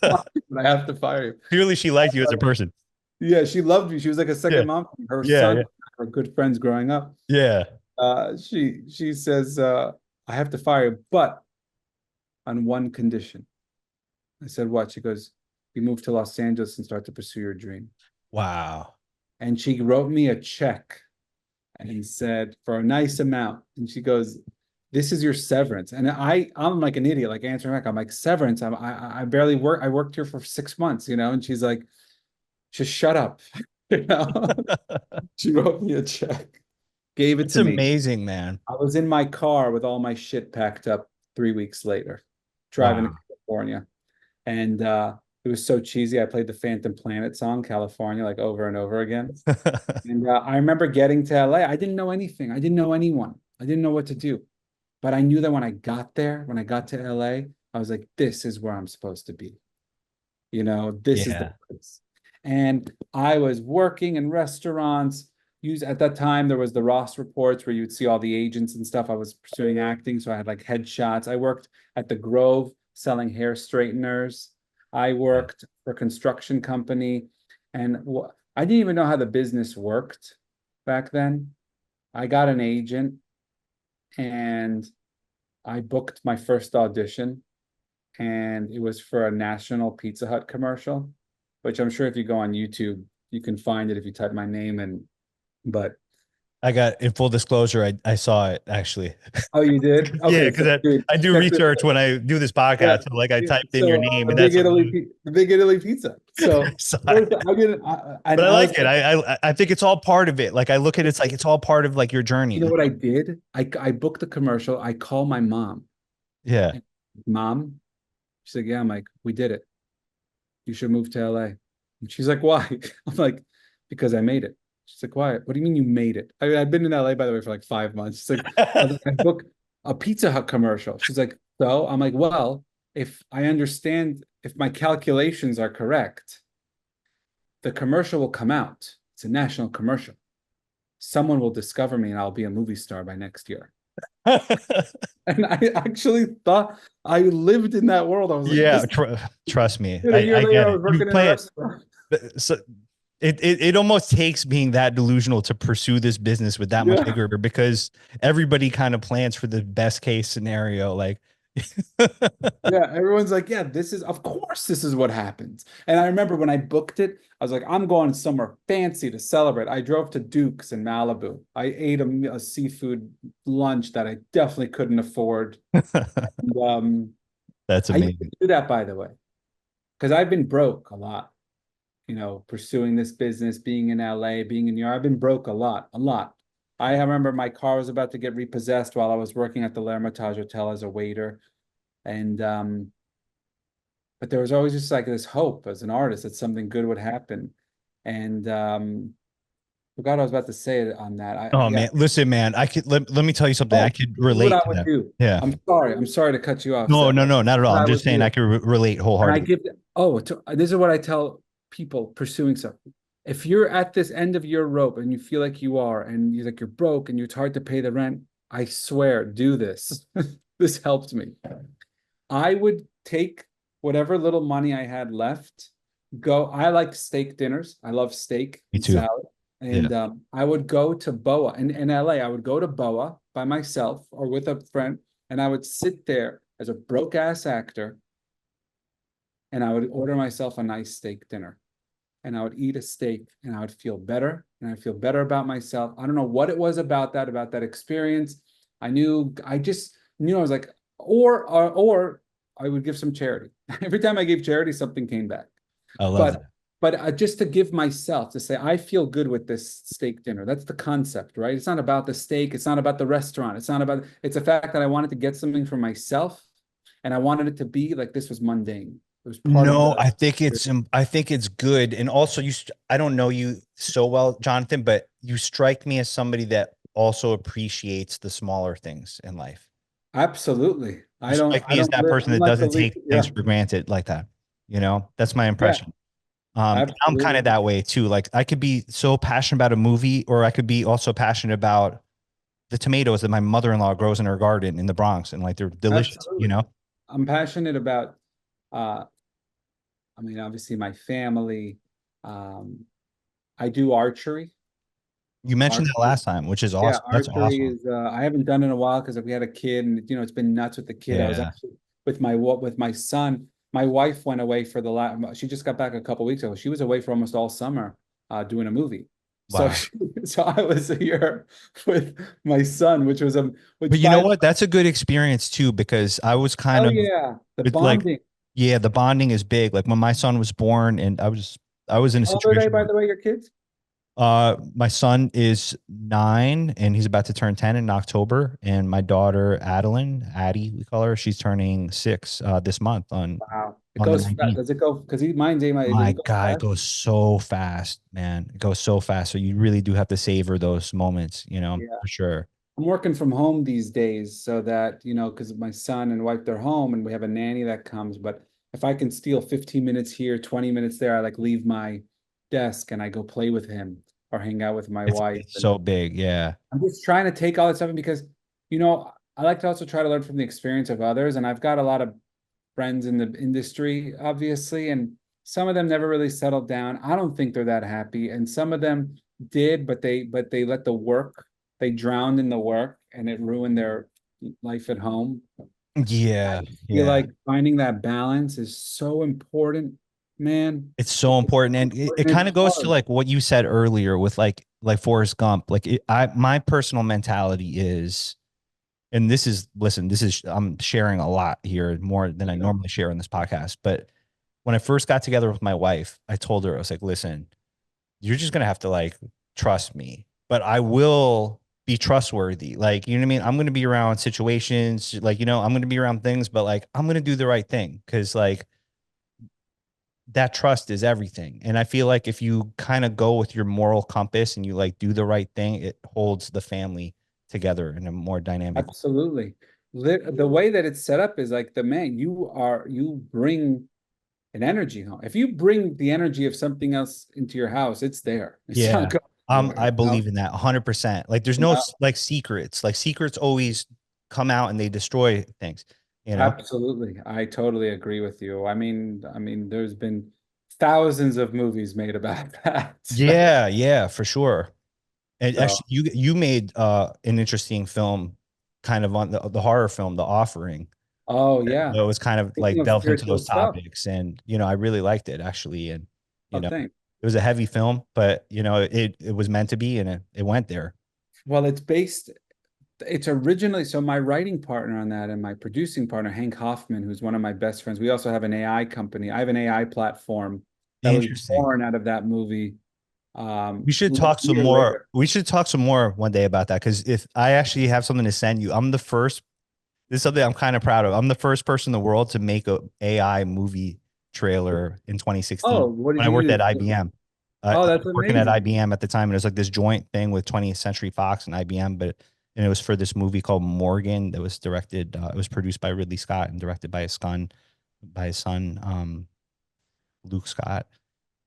But I have to fire you. Clearly she liked you as a person. Yeah, she loved me. She was like a Yeah. second mom to me. Her Yeah. son, Yeah. her good friends growing up. Yeah. She says, I have to fire you, but on one condition. I said, what? She goes, you move to Los Angeles and start to pursue your dream. Wow. And she wrote me a check and he said for a nice amount. And she goes, this is your severance. And I'm like an idiot, like answering back. I'm like, severance. I barely work. I worked here for 6 months, And she's like, just shut up. She wrote me a check, gave it It's to me. amazing, man. I was in my car with all my shit packed up 3 weeks later, driving to Wow. California. And it was so cheesy. I played the Phantom Planet song, California, like over and over again. And I remember getting to LA. I didn't know anything. I didn't know anyone. I didn't know what to do. But I knew that when I got there, when I got to LA, I was like, this is where I'm supposed to be. This is the Yeah. place. And I was working in restaurants. At that time, there was the Ross reports where you'd see all the agents and stuff. I was pursuing acting, so I had like headshots. I worked at the Grove selling hair straighteners. I worked for a construction company, and I didn't even know how the business worked back then. I got an agent, and I booked my first audition, and it was for a national Pizza Hut commercial, which I'm sure if you go on YouTube, you can find it if you type my name in. But I got in full disclosure, I saw it actually. oh, you did? Yeah, Okay, so because dude, I do check this research out. when I do this Yeah, podcast. So like I yeah. typed in your So name the and Big that's Italy, the Big Italy pizza. So first, I didn't, but and I I was like it. I think it's all part of it. Like I look at it, it's like it's all part of like your you know journey. what I did? I booked the commercial. I call my mom. Yeah. And, Mom, she's like, yeah. I'm like, we did it. You should move to LA. And she's like, why? I'm like, because I made it. She's like, why? What do you mean you made it? I've been in LA, by the way, for like 5 months. She's like, I booked a Pizza Hut commercial. She's like, so I'm like, well, if I understand, if my calculations are correct, the commercial will come out. It's a national commercial. Someone will discover me and I'll be a movie star by next year. And I actually thought I lived in that world. I was like, Yeah, this. trust me. And a year I later, get I it. was You working in a play it. restaurant. So it almost takes being that delusional to pursue this business with that much Yeah. vigor, because everybody kind of plans for the best case scenario. Like, Yeah, everyone's like, yeah, this is, of course, this is what happens. And I remember when I booked it, I was like, I'm going somewhere fancy to celebrate. I drove to Duke's in Malibu. I ate a seafood lunch that I definitely couldn't afford. And, that's I used to amazing. do that, by the way, because I've been broke a lot, pursuing this business, being in LA, being in New York. I've been broke a lot, a lot. I remember my car was about to get repossessed while I was working at the L'Hermitage Hotel as a waiter. And but there was always just like this hope as an artist that something good would happen. And forgot what I was about to say on that. Oh Yeah, man, listen, man, let me tell you something. I oh, could this is what relate I to would that. do. Yeah. I'm sorry to cut you off, No, Seth. no, no, not at all. What I'm I just would saying I do. could relate And I wholeheartedly. give, this is what I tell people pursuing something. If you're at this end of your rope and you feel like you are, and you're like you're broke and it's hard to pay the rent, I swear, do this. This helped me. I would take whatever little money I had left, go. I like steak dinners. I love steak Me and too. salad. Yeah. And I would go to Boa in LA. I would go to Boa by myself or with a friend, and I would sit there as a broke ass actor, and I would order myself a nice steak dinner, and I would eat a steak, and I would feel better, and I feel better about myself. I don't know what it was about that experience. I just knew I was like, or I would give some charity. Every time I gave charity, something came back. I love But that. just to give myself to say I feel good with this steak dinner. That's the concept, right? It's not about the steak. It's not about the restaurant. It's not about. It's the fact that I wanted to get something for myself, and I wanted it to be like this was mundane. It was part of No, the. I think it's good. And also I don't know you so well, Jonathan, but you strike me as somebody that also appreciates the smaller things in life. Absolutely. You strike I me as don't that live. person I'm that like the doesn't least. take things Yeah. for granted like that. That's my Yeah. impression. I'm kind Absolutely. of that way too. Like I could be so passionate about a movie, or I could be also passionate about the tomatoes that my mother-in-law grows in her garden in the Bronx, and like they're delicious, Absolutely. I'm passionate about, uh, I mean, obviously my family. Um, I do archery. You mentioned that Archery. last time, which is Yeah, awesome. That's archery awesome. is I haven't done it in a while because we had a kid, and it's been nuts with the kid. I was Yeah. actually with my son. My wife went away for the last, she just got back a couple weeks ago. She was away for almost all summer doing a movie. So Wow. so I was here with my son, But which you know by what? That's a good experience too, because I was kind hell of yeah, the with like, bonding. yeah, the bonding is big. Like when my son was born, and I was in a How old are they, situation by where the way, your kids? my son is 9 and he's about to turn 10 in October, and my daughter Addie, we call her, she's turning 6 this month Wow. It on the goes fast. 19th. Does it go? Because mine's does My it go God, it fast? goes so fast, man. It goes so fast. So you really do have to savor those moments, Yeah. for sure. I'm working from home these days so that, because my son and wife, they're home and we have a nanny that comes. But if I can steal 15 minutes here, 20 minutes there, I like leave my desk and I go play with him or hang out with my wife. It's And so big. Yeah. I'm just trying to take all that stuff in because, I like to also try to learn from the experience of others. And I've got a lot of friends in the industry, obviously, and some of them never really settled down. I don't think they're that happy, and some of them did, but they let the work, they drowned in the work, and it ruined their life at home. Yeah. I feel Yeah. like finding that balance is so important, man. It's so important. And it And kind it's of goes to hard. like what you said earlier with like Forrest Gump. Like my personal mentality is, and listen, I'm sharing a lot here, more than I Yeah. normally share on this podcast. But when I first got together with my wife, I told her, I was like, listen, you're just going to have to like trust me, but I will be trustworthy. Like, you know what I mean? I'm going to be around situations, like, I'm going to be around things, but like, I'm going to do the right thing. Cause like, that trust is everything. And I feel like if you kind of go with your moral compass and you like do the right thing, it holds the family together in a more dynamic way. Absolutely. The way that it's set up is like the man, you bring an energy home. If you bring the energy of something else into your house, it's there. It's not Yeah. going anywhere. I believe in that 100%. Like there's no Yeah, like secrets. Like secrets always come out and they destroy things, you know? Absolutely. I totally agree with you. There's been thousands of movies made about that. Yeah, yeah, for sure. And So, actually, you made an interesting film, kind of on the horror film, The Offering. oh yeah. It was kind of Speaking like of delved into spiritual those stuff, topics, and I really liked it actually, and oh, it thanks. was a heavy film, but it was meant to be, and it went there. Well, it's originally, so my writing partner on that and my producing partner, Hank Hoffman, who's one of my best friends, we also have an AI company. I have an AI platform that was Interesting. born out of that movie. We should A talk some year more. later. We should talk some more one day about that, because if I actually have something to send you, I'm the first. This is something I'm kind of proud of. I'm the first person in the world to make a AI movie trailer in Oh, 2016 what did when I you worked at use? IBM. Oh, I that's was working at amazing. IBM at the time, and it was like this joint thing with 20th Century Fox and IBM, and it was for this movie called Morgan that was directed. It was produced by Ridley Scott and directed by his son, Luke Scott,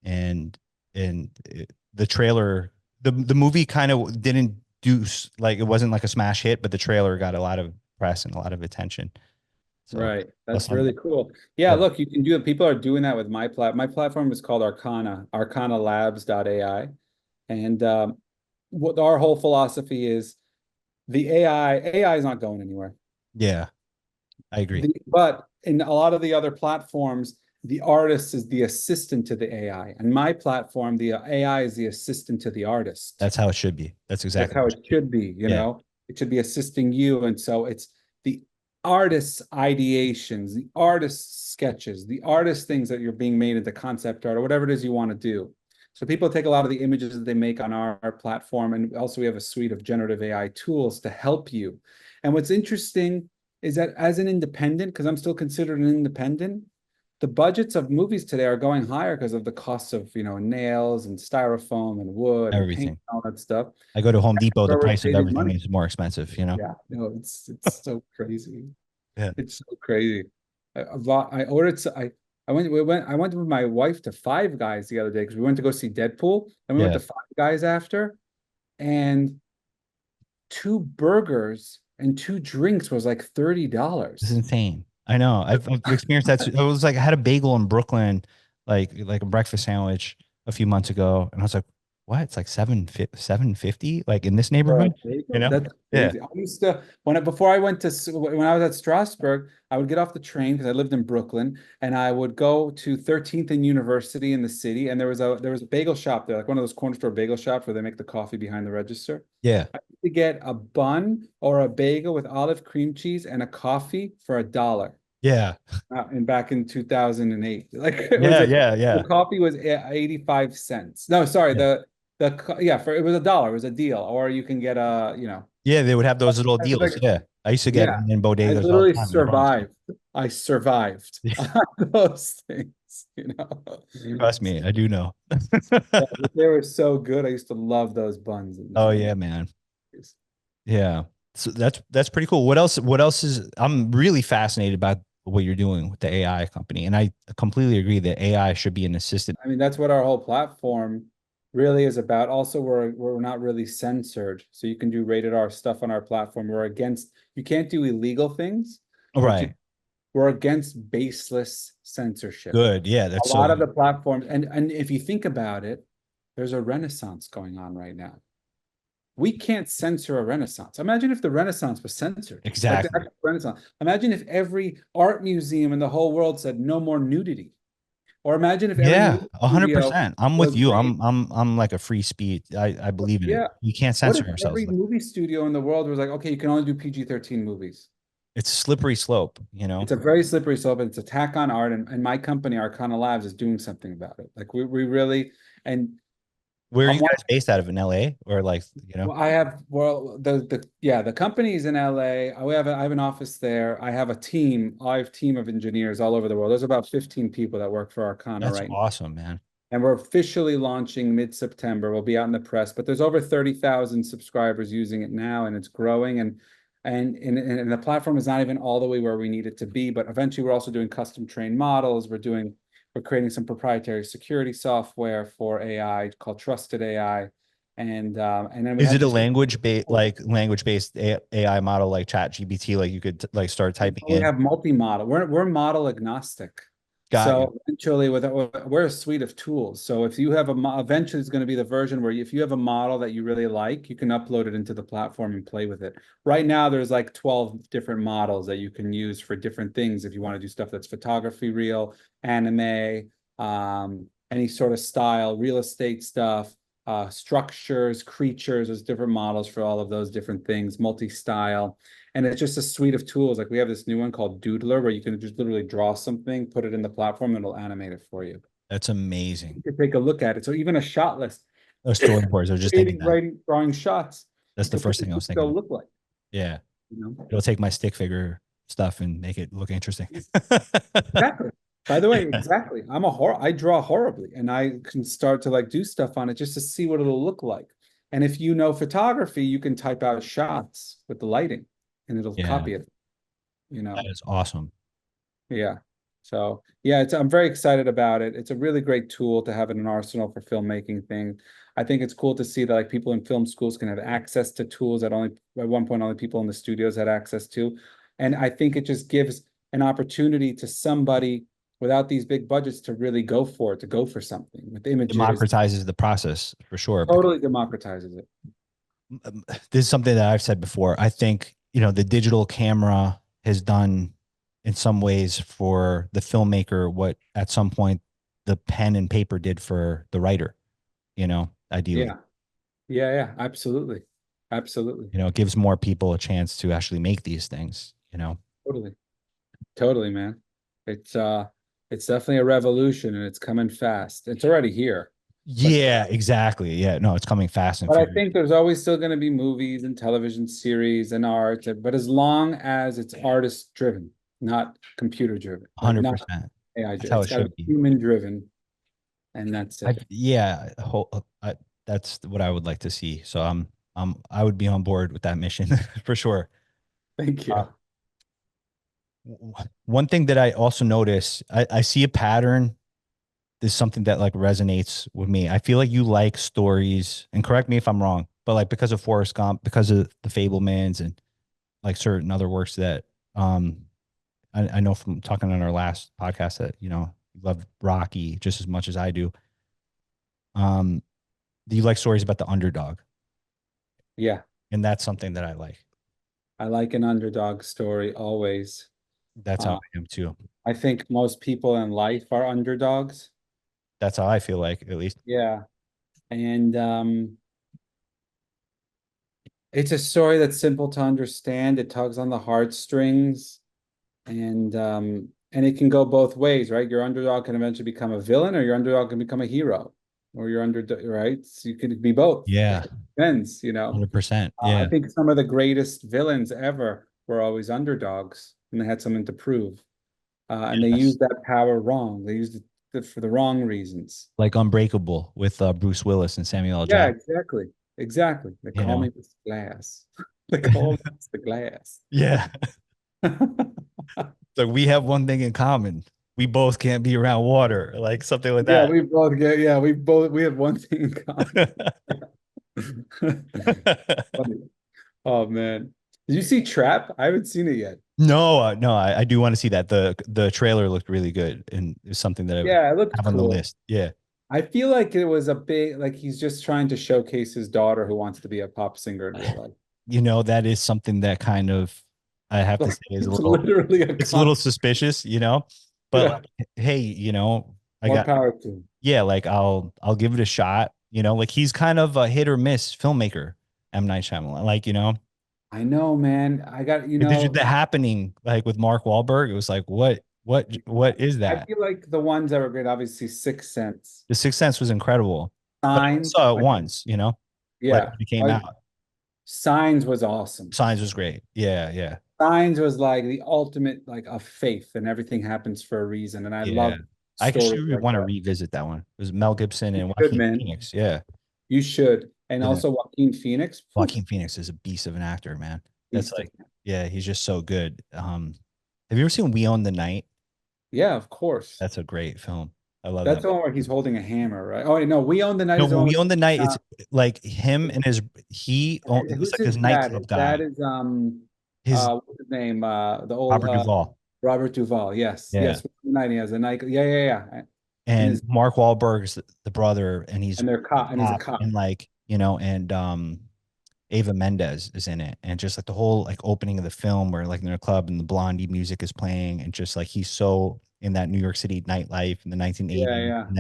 and the trailer, the movie kind of didn't do like, it wasn't like a smash hit, but the trailer got a lot of press and a lot of attention. So Right. that's That's something. really cool. Yeah, Yeah. look, you can do it. People are doing that with my platform is called arcanalabs.ai. And what our whole philosophy is, the AI is not going anywhere. Yeah, I agree. But in a lot of the other platforms, the artist is the assistant to the AI. And my platform, the AI is the assistant to the artist. That's how it should be. That's That's exactly how how it it should be. should be, Yeah. it should be assisting you. And so it's the artist's ideations, the artist's sketches, the artist things that you're being made into concept art or whatever it is you want to do. So people take a lot of the images that they make on our platform, and also we have a suite of generative AI tools to help you. And what's interesting is that as an independent, because I'm still considered an independent, the budgets of movies today are going higher because of the costs of, nails and styrofoam and wood and paint Everything. and all that stuff. I go to Home Depot, the Where we're price of saving everything money. is more expensive. Yeah, no, it's so crazy. Yeah. It's so crazy. I ordered. I went with my wife to Five Guys the other day because we went to go see Deadpool, and we went Yeah. to Five Guys after, and two burgers and two drinks was like It's $30. insane. I know. I've experienced that. It was like I had a bagel in Brooklyn, like a breakfast sandwich a few months ago, and I was like, "What? It's like 750, like in this neighborhood?" You know? That's Yeah. crazy. I used to before I went to when I was at Strasbourg, I would get off the train because I lived in Brooklyn, and I would go to 13th and University in the city, and there was a bagel shop there, like one of those corner store bagel shops where they make the coffee behind the register. Yeah. I used to get a bun or a bagel with olive cream cheese and a coffee for $1. Yeah. And back in 2008, like it was Yeah. a Yeah. the Yeah. coffee was 85 cents. No, sorry, Yeah. yeah, for it was $1. It was a deal, or you can get Yeah. They would have those little I was deals. like, Yeah. I used to get yeah, them in I bodegas all the literally time. No problem. survived. I survived on those things. Trust me, I do know. Yeah, but they were so good. I used to love those buns Oh and yeah, man. Yeah. So that's pretty cool. What else is, I'm really fascinated about what you're doing with the AI company. And I completely agree that AI should be an assistant. that's what our whole platform really is about. Also, we're not really censored, so you can do rated R stuff on our platform. You can't do illegal things, but Right. we're against baseless censorship. Good. Yeah, A that's so lot of the good. platforms, and if you think about it, there's a renaissance going on right now. We can't censor a renaissance. Imagine if the Renaissance was censored, like the Exactly. actual Renaissance. Imagine if every art museum in the whole world said no more nudity. Or imagine if every Yeah, movie studio 100%. I'm with was you. made. I'm like a free speech. I believe in it. Yeah. You can't What censor if ourselves. every movie studio in the world was like, okay, you can only do PG-13 movies? It's a slippery slope. It's a very slippery slope. It's attack on art, and my company, Arcana Labs, is doing something about it. Like we really, and Where are I'm you guys based out of, in LA or like? Well, the company is in LA. I have an office there. I have a team of engineers all over the world. There's about 15 people that work for Arcana That's right now. awesome, man. And we're officially launching mid-September. We'll be out in the press, but there's over 30,000 subscribers using it now, and it's growing. And the platform is not even all the way where we need it to be. But eventually, we're also doing custom trained models. We're creating some proprietary security software for AI called Trusted AI. And then we Is have it a this. language based AI model like Chat GPT? Like you could like start typing We in. have multi-model. We're model agnostic. Got you. So eventually, we're a suite of tools. So if you have eventually it's going to be the version where if you have a model that you really like, you can upload it into the platform and play with it. Right now, there's like 12 different models that you can use for different things. If you want to do stuff that's photography, real, anime, any sort of style, real estate stuff, structures, creatures. There's different models for all of those different things, multi-style. And it's just a suite of tools. Like we have this new one called Doodler, where you can just literally draw something, put it in the platform, and it'll animate it for you. That's amazing. You can take a look at it. So even a shot list, Storyboards. I was just thinking that. drawing shots. That's the first thing I was thinking. They'll look like. Yeah. You know? It'll take my stick figure stuff and make it look interesting. Exactly. By the way, exactly. I draw horribly, and I can start to like do stuff on it just to see what it'll look like. And if you know photography, you can type out shots with the lighting, and it'll copy it. You know, that is awesome. Yeah. So yeah, I'm very excited about it. It's a really great tool to have in an arsenal for filmmaking thing. I think it's cool to see that like people in film schools can have access to tools that only at one point only people in the studios had access to. And I think it just gives an opportunity to somebody without these big budgets to really go for it, to go for something with images. Democratizes the process for sure. Totally democratizes it. This is something that I've said before. I think, you know, the digital camera has done in some ways for the filmmaker what at some point the pen and paper did for the writer, you know, ideally. Yeah, absolutely. Absolutely. You know, it gives more people a chance to actually make these things, you know. Totally, man. It's definitely a revolution, and it's coming fast. It's already here. Yeah, exactly. Yeah, no, it's coming fast and But I furious. think there's always still going to be movies and television series and art, but as long as it's artist driven, not computer driven, like not 100%. AI That's driven. how It's it got to should be be. human driven, and that's it. That's what I would like to see. So I would be on board with that mission for sure. Thank you. One thing that I also notice, I see a pattern. There's something that like resonates with me. I feel like you like stories, and correct me if I'm wrong, but like because of Forrest Gump, because of the Fablemans, and like certain other works that I know from talking on our last podcast that you know you love Rocky just as much as I do. Do you like stories about the underdog? Yeah, And that's something that I like. I like an underdog story always. That's how I am too. I think most people in life are underdogs. That's how I feel like, at least. Yeah. And it's a story that's simple to understand. It tugs on the heartstrings, and it can go both ways, right? Your underdog can eventually become a villain, or your underdog can become a hero, or your underdog, right? So you could be both. Yeah, Depends, you know. 100%. I Yeah. think some of the greatest villains ever were always underdogs, and they had something to prove. And they Yes. used that power wrong. They used it for the wrong reasons. Like Unbreakable with Bruce Willis and Samuel L. Yeah, Jackson. exactly. Exactly. They You call know? me Mr. Glass. They call me Mr. Glass. Yeah. So we have one thing in common. We both can't be around water, like something like Yeah, that. we both get, yeah, we have one thing in common. Funny. Oh man. Did you see Trap? I haven't seen it yet. No, I do want to see that. The trailer looked really good, and it's something that I would Yeah, it looked have on the cool. list. Yeah. I feel like it was a big, like he's just trying to showcase his daughter who wants to be a pop singer in real life. You know, that is something that kind of I have to say is a It's little literally it's a little suspicious, you know. But yeah, like, hey, you know, more power to him. yeah, like I'll give it a shot. You know, like he's kind of a hit or miss filmmaker, M. Night Shyamalan. Like, you know, I know, man. I got, did The Happening, like with Mark Wahlberg, it was like, what is I that? feel like the ones that were great, obviously Sixth Sense. The Sixth Sense was incredible, but I only Signs, saw it like, once, you know, like yeah. when it came out. Signs was awesome. Signs was great. Yeah, yeah, Signs was like the ultimate like of faith, and everything happens for a reason. And I yeah. love I stories actually like want to that. revisit that one. It was Mel Gibson and Good Joaquin man. Phoenix. Yeah. You should. And Yeah. also Joaquin Phoenix. Joaquin Phoenix is a beast of an actor, man. That's Beast of- like, yeah, he's just so good. Have you ever seen We Own the Night? Yeah, of course. That's a great film. I love That's that. the one where he's holding a hammer, right? Oh, wait, no, We Own the Night No, is the when one we with, own the night, uh, it's like him and it was who's like his this dad? nightclub His dad guy. is His what's his name? The old Robert Duvall. Robert Duvall. Yes, Yeah. yes. We Own the Night. He has a night. Yeah, yeah, yeah. And And his Mark Wahlberg's the brother, and he's and they're a cop and he's a cop, cop. and like, and Ava Mendez is in it, and just like the whole like opening of the film where like in a club and the Blondie music is playing, and just like he's so in that New York City nightlife in the Yeah, 1980s, yeah, and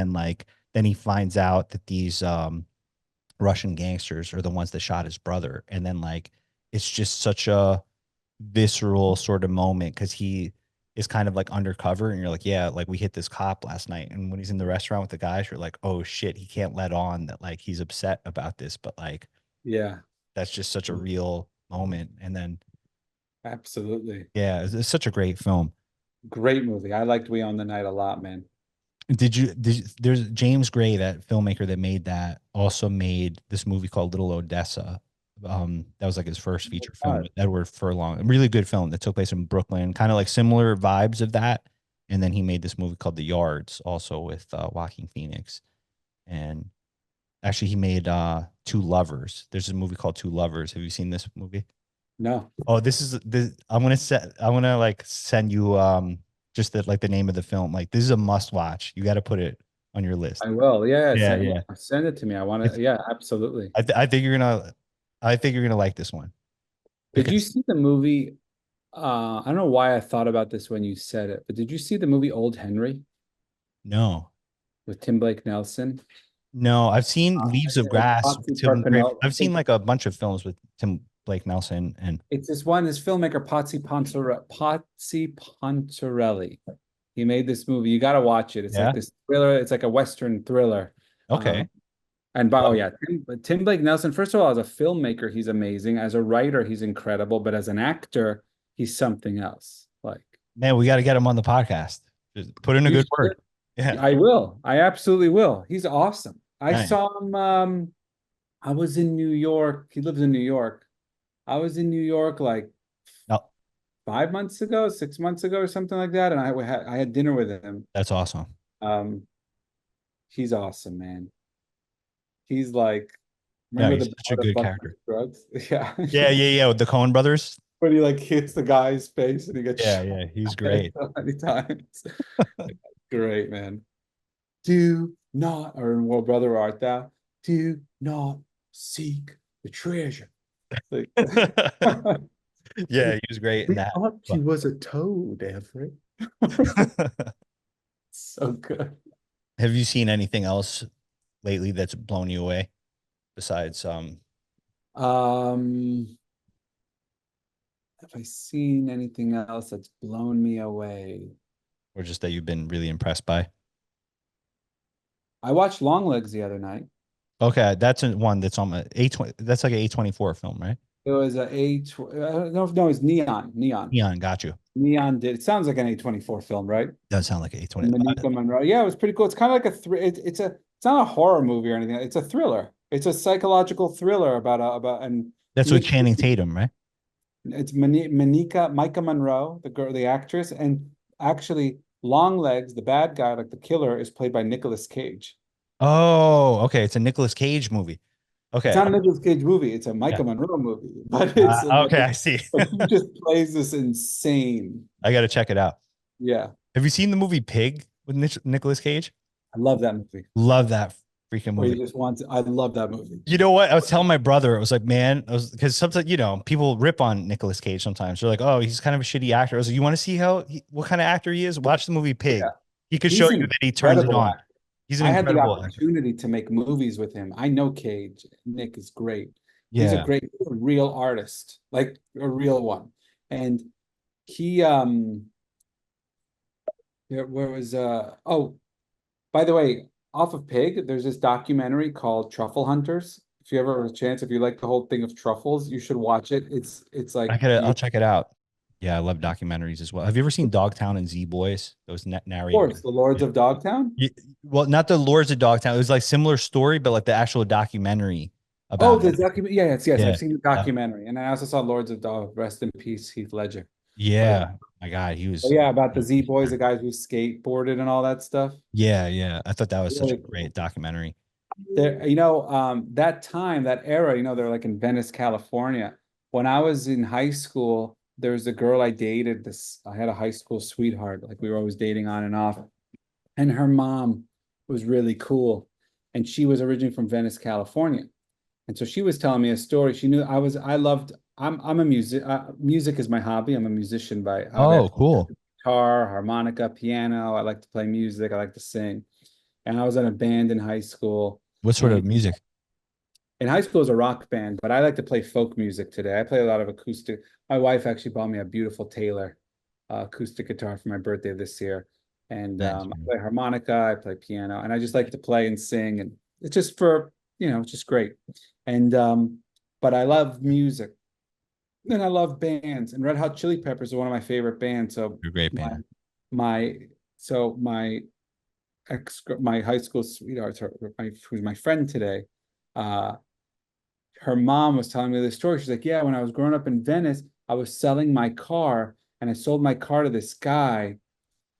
then he finds out that these Russian gangsters are the ones that shot his brother, and then like it's just such a visceral sort of moment because he is kind of like undercover, and you're like, yeah, like we hit this cop last night, and when he's in the restaurant with the guys, you're like, oh shit, he can't let on that like he's upset about this, but like yeah. that's just such a real moment. And then Absolutely. yeah, it's such a great film. Great movie. I liked We Own the Night a lot, man. There's James Gray, that filmmaker that made that, also made this movie called Little Odessa. That was like his first feature film with Edward Furlong. A really good film that took place in Brooklyn, kind of like similar vibes of that. And then he made this movie called The Yards, also with Joaquin Phoenix. And actually, he made Two Lovers. There's a movie called Two Lovers. Have you seen this movie? No, Oh, this. I'm gonna like send you just the like the name of the film. Like this is a must watch. You got to put it on your list. I will. Yeah, Yeah, yeah. send it to me. I want It's to. Yeah, absolutely. I think you're gonna like this one Did you because see the movie? I don't know why I thought about this when you said it, but did you see the movie Old Henry no, with Tim Blake Nelson? no, I've seen Leaves of And Grass Patsy with Tim Gray. Parkinel. I've seen like a bunch of films with Tim Blake Nelson and It's this filmmaker Patsy Pontarelli. He made this movie. You got to watch it. It's like yeah. this thriller. It's like a Western thriller. Okay. And oh Well, yeah, Tim Blake Nelson. First of all, as a filmmaker, he's amazing. As a writer, he's incredible. But as an actor, he's something else. Like man, we got to get him on the podcast. Just put in a you good should. word. Yeah. I will. I absolutely will. He's awesome. I Nice. saw him. I was in New York. He lives in New York. I was in New York like No, 5 months ago, 6 months ago, or something like that, and I had dinner with him. that's awesome. Um, he's awesome, man. He's like, Yeah, remember he's the such a Art of good Buck character. Drugs? Yeah. Yeah, yeah, yeah. With the Coen brothers. When he like hits the guy's face and he gets Yeah, shot yeah. He's great. so many times. Great, man. Do not, or well, brother art thou, do not seek the treasure. Like, Yeah, he was great in we that. thought he was a toad, Everett. So good. Have you seen anything else lately that's blown you away besides Um, have I seen anything else that's blown me away? or just that you've been really impressed by? I watched Longlegs the other night. Okay, that's one that's on a A20. That's like an A24 film, right? It was no, it's Neon. Neon, got you. Neon did. It sounds like an A24 film, right? Does sound like an A20. Monica Monroe. Yeah, it was pretty cool. It's kind of like it's not a horror movie or anything. It's a thriller. It's a psychological thriller about and That's with Channing Tatum, right? it's Micah Monroe, the girl, the actress, and actually Longlegs, the bad guy, like the killer, is played by Nicolas Cage. Oh, okay. It's a Nicolas Cage movie. It's Okay. not a Nicolas Cage movie. It's a Yeah. Micah Monroe movie, but it's Okay, I see. but he just plays this insane. I got to check it out. Yeah, Have you seen the movie Pig with Nicolas Cage? I love that movie. Love that freaking Where he movie. just wants. I love that movie. You know what? I was telling my brother, I was like, man, because sometimes, people rip on Nicolas Cage sometimes. They're like, oh, he's kind of a shitty actor. I was like, you want to see what kind of actor he is? Watch the movie Pig. Yeah. He could He's show an you that he turns it incredible on. actor. He's an I had the incredible actor. opportunity to make movies with him. I know Cage. Nick is great. He's Yeah. a real artist, like a real one. And he where was oh, by the way, off of Pig, there's this documentary called Truffle Hunters. If you ever have a chance, if you like the whole thing of truffles, you should watch it. It's like I'll check it out. Yeah, I love documentaries as well. Have you ever seen Dogtown and Z Boys? Those of narrated. course, the Lords of Dogtown. Well, not the Lords of Dogtown. It was like similar story, but like the actual documentary Oh, about the it. documentary. Yes. Yeah. I've seen the documentary, and I also saw Lords of Dog. Rest in peace, Heath Ledger. Yeah. My God, he Oh was. yeah, about the Z Boys, the guys who skateboarded and all that stuff. Yeah, yeah. I thought that was such a Really great documentary. there, that time, that era, they're like in Venice, California. When I was in high school, there was a girl I dated. I had a high school sweetheart, like we were always dating on and off. And her mom was really cool. And she was originally from Venice, California. And so she was telling me a story. She knew I'm a music is my hobby. I'm a musician by hobby. I Oh, play cool. guitar, harmonica, piano. I like to play music. I like to sing. And I was in a band in high school. What sort And of music? in high school, it was a rock band, but I like to play folk music today. I play a lot of acoustic. My wife actually bought me a beautiful Taylor acoustic guitar for my birthday this year. And Nice, I man. play harmonica, I play piano, and I just like to play and sing. And it's just it's just great. And but I love music. And I love bands. And Red Hot Chili Peppers are one of my favorite bands. So You're a great my band. my so my high school sweetheart, who's my friend today, uh, her mom was telling me this story. She's like, yeah, when I was growing up in Venice, I was selling my car and I sold my car to this guy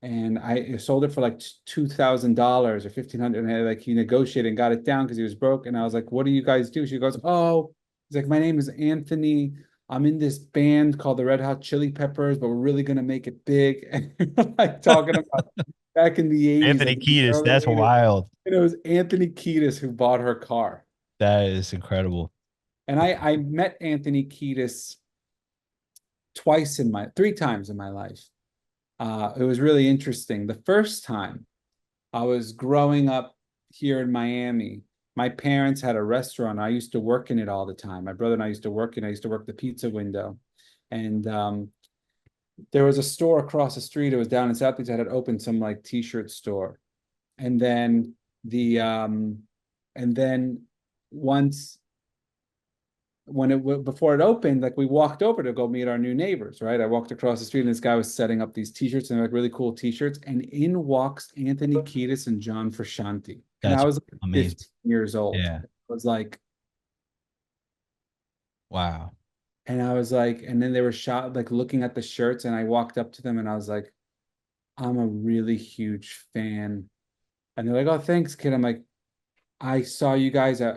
and I sold it for like $2,000 or 1,500. And like he negotiated and got it down because he was broke. And I was like, what do you guys do? She goes, oh, he's like, my name is Anthony. I'm in this band called the Red Hot Chili Peppers, but we're really gonna make it big. And like talking about back in the 80s, Anthony like in the Kiedis, early that's 80s. wild. And it was Anthony Kiedis who bought her car. That is incredible. And I met Anthony Kiedis three times in my life. It was really interesting. The first time I was growing up here in Miami, my parents had a restaurant. I used to work in it all the time. My brother and I used to work in. I used to work the pizza window, and there was a store across the street. It was down in South Beach that had opened some like t-shirt store, and then and then once before it opened, like we walked over to go meet our new neighbors, right? I walked across the street and this guy was setting up these t-shirts and they're like really cool t-shirts. And in walks Anthony Kiedis and John Frusciante. And I That's was like amazing. 15 years old. Yeah. I was like, Wow. and I was like, and then they were shot like looking at the shirts, and I walked up to them and I was like, I'm a really huge fan. And they're like, oh, thanks, kid. I'm like, I saw you guys. I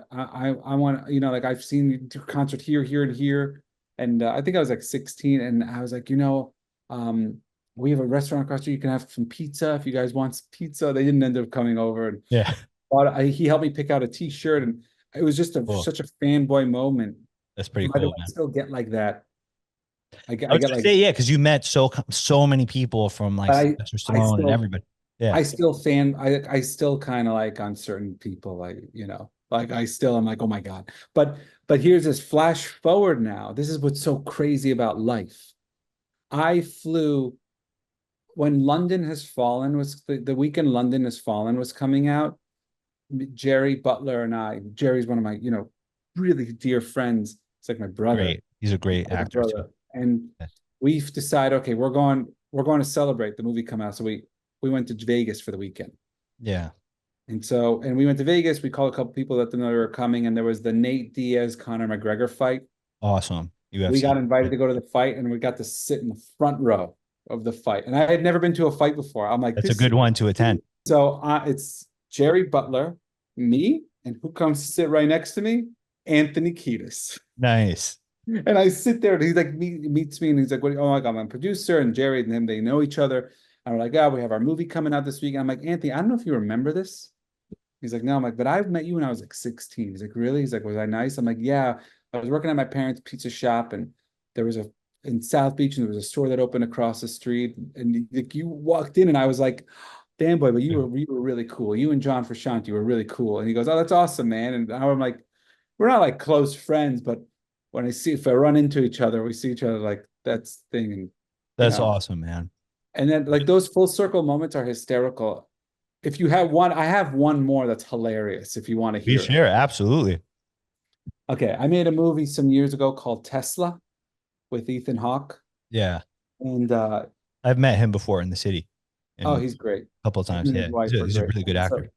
want, like I've seen you do concert here, here, and here. And I think I was like 16, and I was like, um, we have a restaurant across the street. You can have some pizza if you guys want some pizza. They didn't end up coming over, and Yeah. he helped me pick out a T-shirt, and it was just Cool. such a fanboy moment. That's pretty By the way, cool, I man. still get like that. I I was get gonna like, say, yeah, because you met so many people from like I Sylvester I Stallone and still everybody. Yeah. I still fan I still kind of like on certain people, like like I'm like, oh my God. But here's this flash forward now. This is what's so crazy about life. I flew when London Has Fallen was the weekend London Has Fallen was coming out. Jerry Butler and Jerry's one of my, really dear friends. It's like my brother. Great. He's a great My actor too. brother. And we've decided, okay, we're going to celebrate the movie come out. So we went to Vegas for the weekend. Yeah. And we went to Vegas. We called a couple people that know they were coming, and there was the Nate Diaz Conor McGregor fight. Awesome. We UFC. got invited to go to the fight, and we got to sit in the front row of the fight. And I had never been to a fight before. I'm like, That's a this. good one to attend. So it's Jerry Butler, me, and who comes to sit right next to me? Anthony Kiedis. Nice. And I sit there, and he's like, meets me, and he's like, "What? Oh my God, I'm a producer." And Jerry and him, they know each other. And we're like, "Yeah, we have our movie coming out this week." And I'm like, "Anthony, I don't know if you remember this." He's like, "No." I'm like, "But I've met you when I was like 16." He's like, "Really?" He's like, "Was I nice?" I'm like, "Yeah." I was working at my parents' pizza shop, and there was in South Beach, and there was a store that opened across the street. And like, you walked in, and I was like, "Damn boy, but you were really cool. You and John Frusciante were really cool." And he goes, "Oh, that's awesome, man." And I'm like, we're not like close friends, but when if I run into each other, we see each other like that's the thing. And That's awesome, man. and then like those full circle moments are hysterical. If you have one, I have one more that's hilarious if you want to Be hear it. sure. Absolutely. Okay, I made a movie some years ago called Tesla with Ethan Hawke. Yeah. And I've met him before in the city. oh, And he's great. a couple of Him times. and his Yeah. wife are He's a great. really good actor.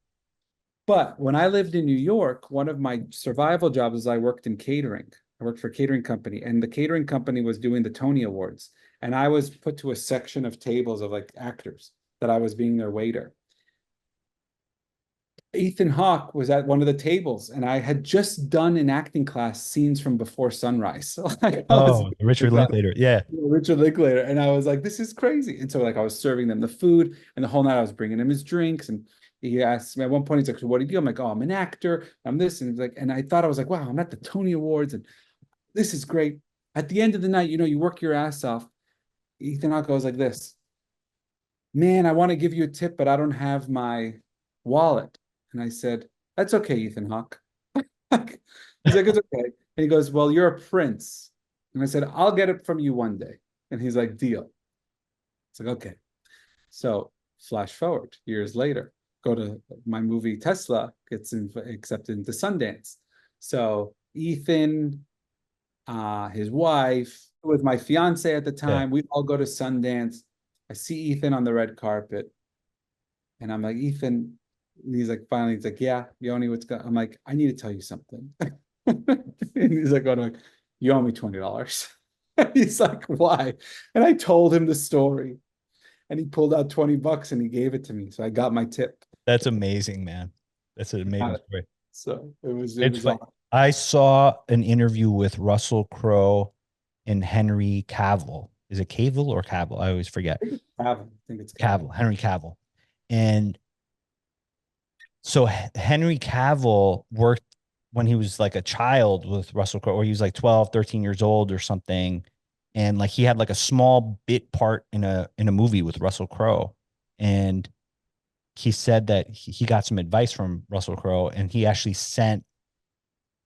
But when I lived in New York, one of my survival jobs is I worked in catering. I worked for a catering company, and the catering company was doing the Tony Awards. And I was put to a section of tables of like actors that I was being their waiter. Ethan Hawke was at one of the tables, and I had just done in acting class scenes from Before Sunrise. So like I was Oh, Richard Linklater. Yeah. Richard Linklater, and I was like, "This is crazy." And so like I was serving them the food, and the whole night I was bringing him his drinks. And he asked me at one point, he's like, "So what do you do?" I'm like, "Oh, I'm an actor. I'm this." And he's like, and I thought I was like, "Wow, I'm at the Tony Awards, and this is great." At the end of the night, you know, you work your ass off. Ethan Hawke goes like this, "Man, I want to give you a tip, but I don't have my wallet." And I said, "That's okay, Ethan Hawke." He's like, "It's okay." And he goes, "Well, you're a prince." And I said, "I'll get it from you one day." And he's like, "Deal." It's like, okay. So flash forward years later, go to my movie Tesla, gets accepted into Sundance. So Ethan, his wife, with my fiance at the Yeah. time, we all go to Sundance. I see Ethan on the red carpet, and I'm like, "Ethan," he's like, finally, he's like, "Yeah, Yoni, what's going?" I'm like, "I need to tell you something." And he's like, "Oh, no, you owe me $20." He's like, "Why?" And I told him the story, and he pulled out $20 and he gave it to me. So I got my tip. That's amazing, man. That's an Got amazing it. story. So it It's was like awesome. I saw an interview with Russell Crowe and Henry Cavill. Is it Cavill or Cavill? I always forget. I think it's Cavill. I think it's Cavill, Cavill. Henry Cavill. And so Henry Cavill worked when he was like a child with Russell Crowe, or he was like 12, 13 years old or something. And like he had like a small bit part in a movie with Russell Crowe. And he said that he got some advice from Russell Crowe, and he actually sent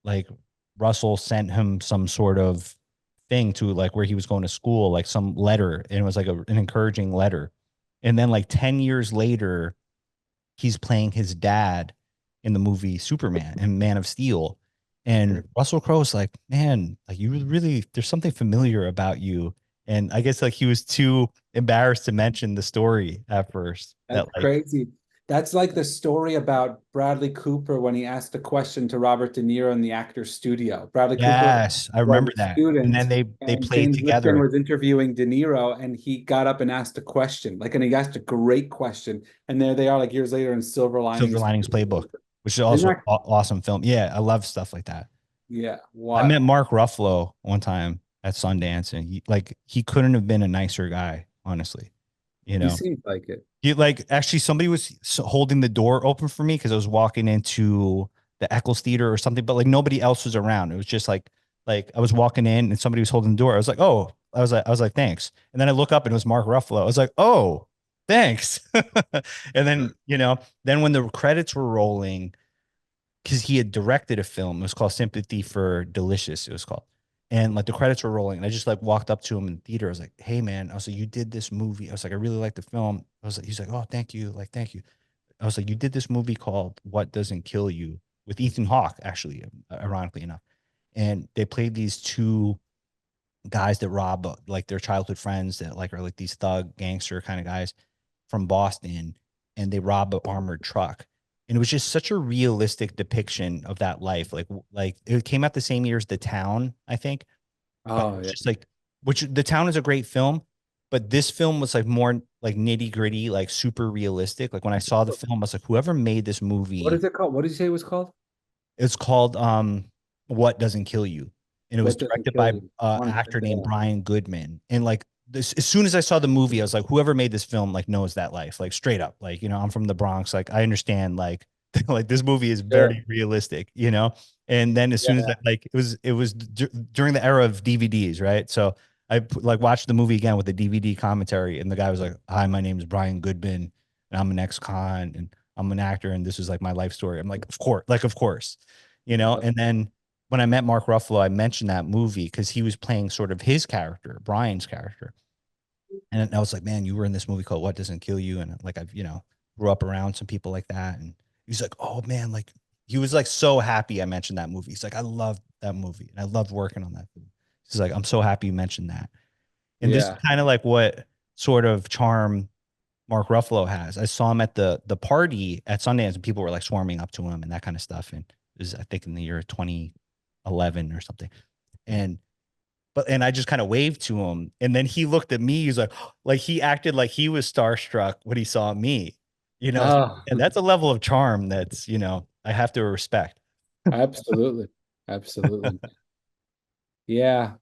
like Russell sent him some sort of thing to like where he was going to school, like some letter, and it was like an encouraging letter. And then like 10 years later, he's playing his dad in the movie Superman and Man of Steel. And Russell Crowe's like, "Man, like you really, there's something familiar about you." And I guess like he was too embarrassed to mention the story at first. That's That like, crazy. That's like the story about Bradley Cooper when he asked the question to Robert De Niro in the actor's studio. Bradley Cooper yes, I was remember a that. And then student, they and played James Lipton together. was interviewing De Niro, and he got up and asked a question. Like, and he asked a great question. And there they are, like years later in Silver Silver Linings. Linings Playbook, which is Isn't also that, awesome film. Yeah, I love stuff like that. yeah, I met wild. Mark Ruffalo one time at Sundance, and he couldn't have been a nicer guy, honestly. You He know, seemed like it. he like actually somebody was holding the door open for me because I was walking into the Eccles Theater or something, but like nobody else was around. It was just like I was walking in and somebody was holding the door. I was like, oh, I was like, thanks. And then I look up and it was Mark Ruffalo. I was like, oh, thanks. And then then when the credits were rolling, because he had directed a film. It was called Sympathy for Delicious. It was called. And like the credits were rolling. And I just like walked up to him in the theater. I was like, "Hey man," I was like, "You did this movie." I was like, "I really like the film." I was like, he's like, "Oh, thank you." Like, thank you. I was like, "You did this movie called What Doesn't Kill You with Ethan Hawke, actually, ironically enough." And they played these two guys that rob like their childhood friends that like are like these thug gangster kind of guys from Boston, and they rob an armored truck. And it was just such a realistic depiction of that life. Like it came out the same year as The Town, I think. But it Oh was yeah. just like, which The Town is a great film, but this film was like more like nitty gritty, like super realistic. Like when I saw the film, I was like, whoever made this What movie, is it called? What did you say it was called? it's called What Doesn't Kill You. And it was What doesn't directed kill by you? I an want to check actor it named out. Brian Goodman. And like this, as soon as I saw the movie, I was like, whoever made this film like knows that life, like straight up. Like, I'm from the Bronx. Like I understand like like this movie is Yeah. very realistic. And then as soon as Yeah. like it was during the era of DVDs, right? So like watched the movie again with the DVD commentary, and the guy was like, "Hi, my name is Brian Goodman, and I'm an ex-con, and I'm an actor, and this is like my life story." I'm like, of course. Yeah. And then when I met Mark Ruffalo, I mentioned that movie because he was playing sort of his character, Brian's character. And I was like, "Man, you were in this movie called What Doesn't Kill You." And like, I've grew up around some people like that. And he's like, "Oh man," like he was like so happy I mentioned that movie. He's like, "I loved that movie. And I loved working on that film." He's like, "I'm so happy you mentioned that." And this is Yeah. kind of like what sort of charm Mark Ruffalo has. I saw him at the party at Sundance, and people were like swarming up to him and that kind of stuff. And it was, I think, in the year 2011 or something. And and I just kind of waved to him. And then he looked at me. He's like he acted like he was starstruck when he saw me, you know, Oh, and that's a level of charm that's, you know, I have to respect. absolutely. Absolutely. Yeah.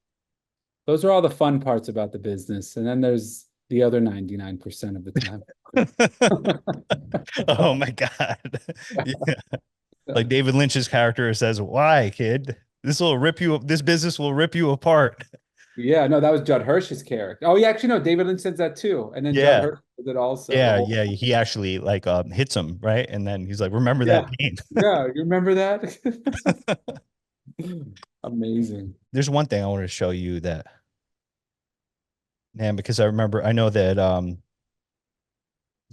Those are all the fun parts about the business. And then there's the other 99% of the time. Oh my God. Yeah. Like David Lynch's character says, "Why, kid? This business will rip you apart." Yeah, no, that was Judd Hirsch's character. Oh, yeah, actually, no, David Lynch says that too. And then Judd Yeah. Hirsch did it also. The Yeah. whole Yeah. He actually like hits him, right? And then he's like, "Remember that yeah, pain." yeah, you remember that? Amazing. There's one thing I want to show you that, man, because I know that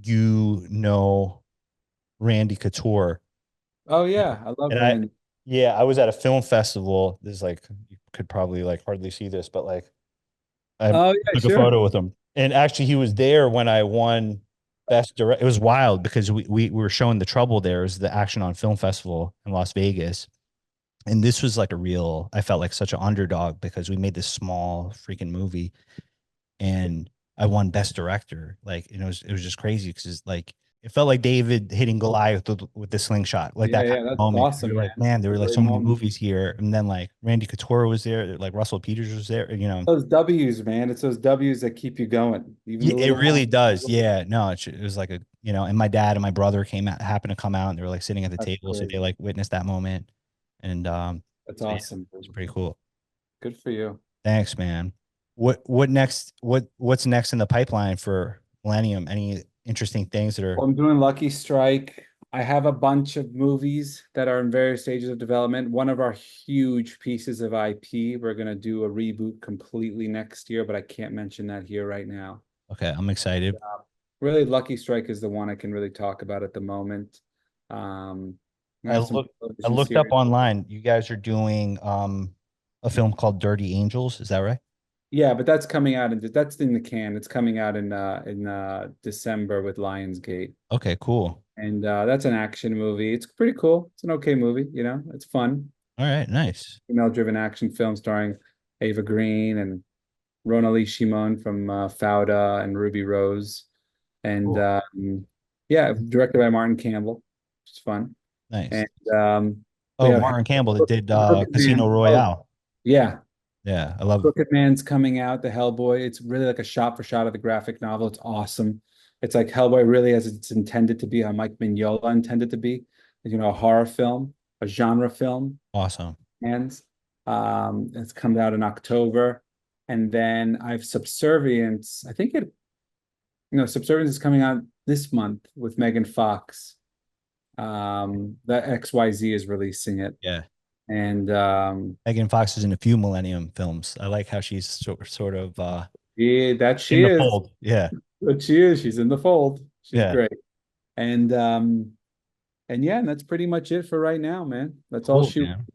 you know Randy Couture. Oh yeah, I love And Randy. I was at a film festival. This is like, you could probably like hardly see this, but like I Oh yeah, took a sure. photo with him. And actually he was there when I won best direct. It was wild because we were showing The Trouble there. It was the Action on Film Festival in Las Vegas. And this was like I felt like such an underdog because we made this small freaking movie and I won best director. Like, and it was just crazy because like it felt like David hitting Goliath with the slingshot, like Yeah, that kind yeah, of that's moment. We awesome, were man. like, man, there were It's a like great so many moment. movies here, and then like Randy Couture was there, like Russell Peters was there, you know. Those W's, man. It's those W's that keep you going. Even Yeah, the it little really ones. does. Yeah, no, it was like a, you know, and my dad and my brother happened to come out, and they were like sitting at the That's table, so they great. like witnessed that moment, and That's so yeah, awesome. it's pretty cool. Good for you. Thanks, man. What next? What's next in the pipeline for Millennium? Any interesting things that are Well, I'm doing Lucky Strike. I have a bunch of movies that are in various stages of development. One of our huge pieces of IP, we're going to do a reboot completely next year, but I can't mention that here right now. okay? I'm excited. Really, Lucky Strike is the one I can really talk about at the moment. Um, I I have some look I television looked up series. online. You guys are doing a film called Dirty Angels. Is that right? Yeah, but that's coming out that's in the can. It's coming out in December with Lionsgate. Okay, cool. And that's an action movie. It's pretty cool. It's an okay movie, you know. It's fun. All right, nice. Female-driven action film starring Ava Green and Ronali Shimon from Fauda and Ruby Rose. And Cool. yeah, directed by Martin Campbell. It's fun. Nice. And we Oh, have Martin Campbell that did Crooked Casino Man. Oh, Royale. yeah. Yeah, I love. Crooked Man's coming out, the Hellboy. It's really like a shot for shot of the graphic novel. It's awesome. It's like Hellboy really as it's intended to be, how Mike Mignola intended to be, you know, a horror film, a genre film. Awesome. And it's come out in October. And then I've Subservience. I think Subservience is coming out this month with Megan Fox. That XYZ is releasing it. Yeah. And Megan Fox is in a few Millennium films. I like how she's sort of yeah, that in she the is. fold. Yeah. But she is. She's in the fold. She's Yeah. great. And yeah, and that's pretty much it for right now, man. That's all Cool, she. man.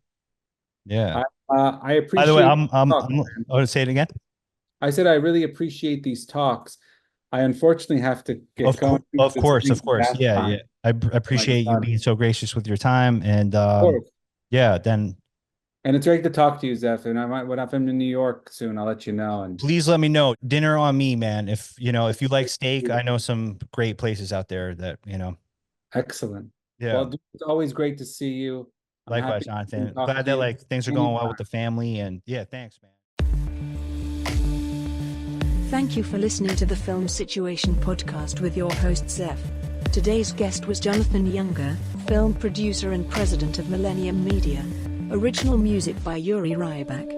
Yeah. I By the way, appreciate. Talk, I'm man. oh, say it again. I said I really appreciate these talks. I unfortunately have to get going. Of course, of It's course. bath Yeah, time. yeah. I appreciate you being so gracious with your time, and Of course. yeah, then And it's great to talk to you, Zeph. And when I'm in New York soon, I'll let you know. And please let me know. Dinner on me, man. If if you like steak, I know some great places out there that, excellent. yeah. Well, dude, it's always great to see you. I'm Likewise, happy to Jonathan. talk Glad to that you like things are going well with the family, and yeah, thanks, man. Thank you for listening to the Film Situation podcast with your host Zeph. Today's guest was Jonathan Younger, film producer and president of Millennium Media. Original music by Yuri Ryback.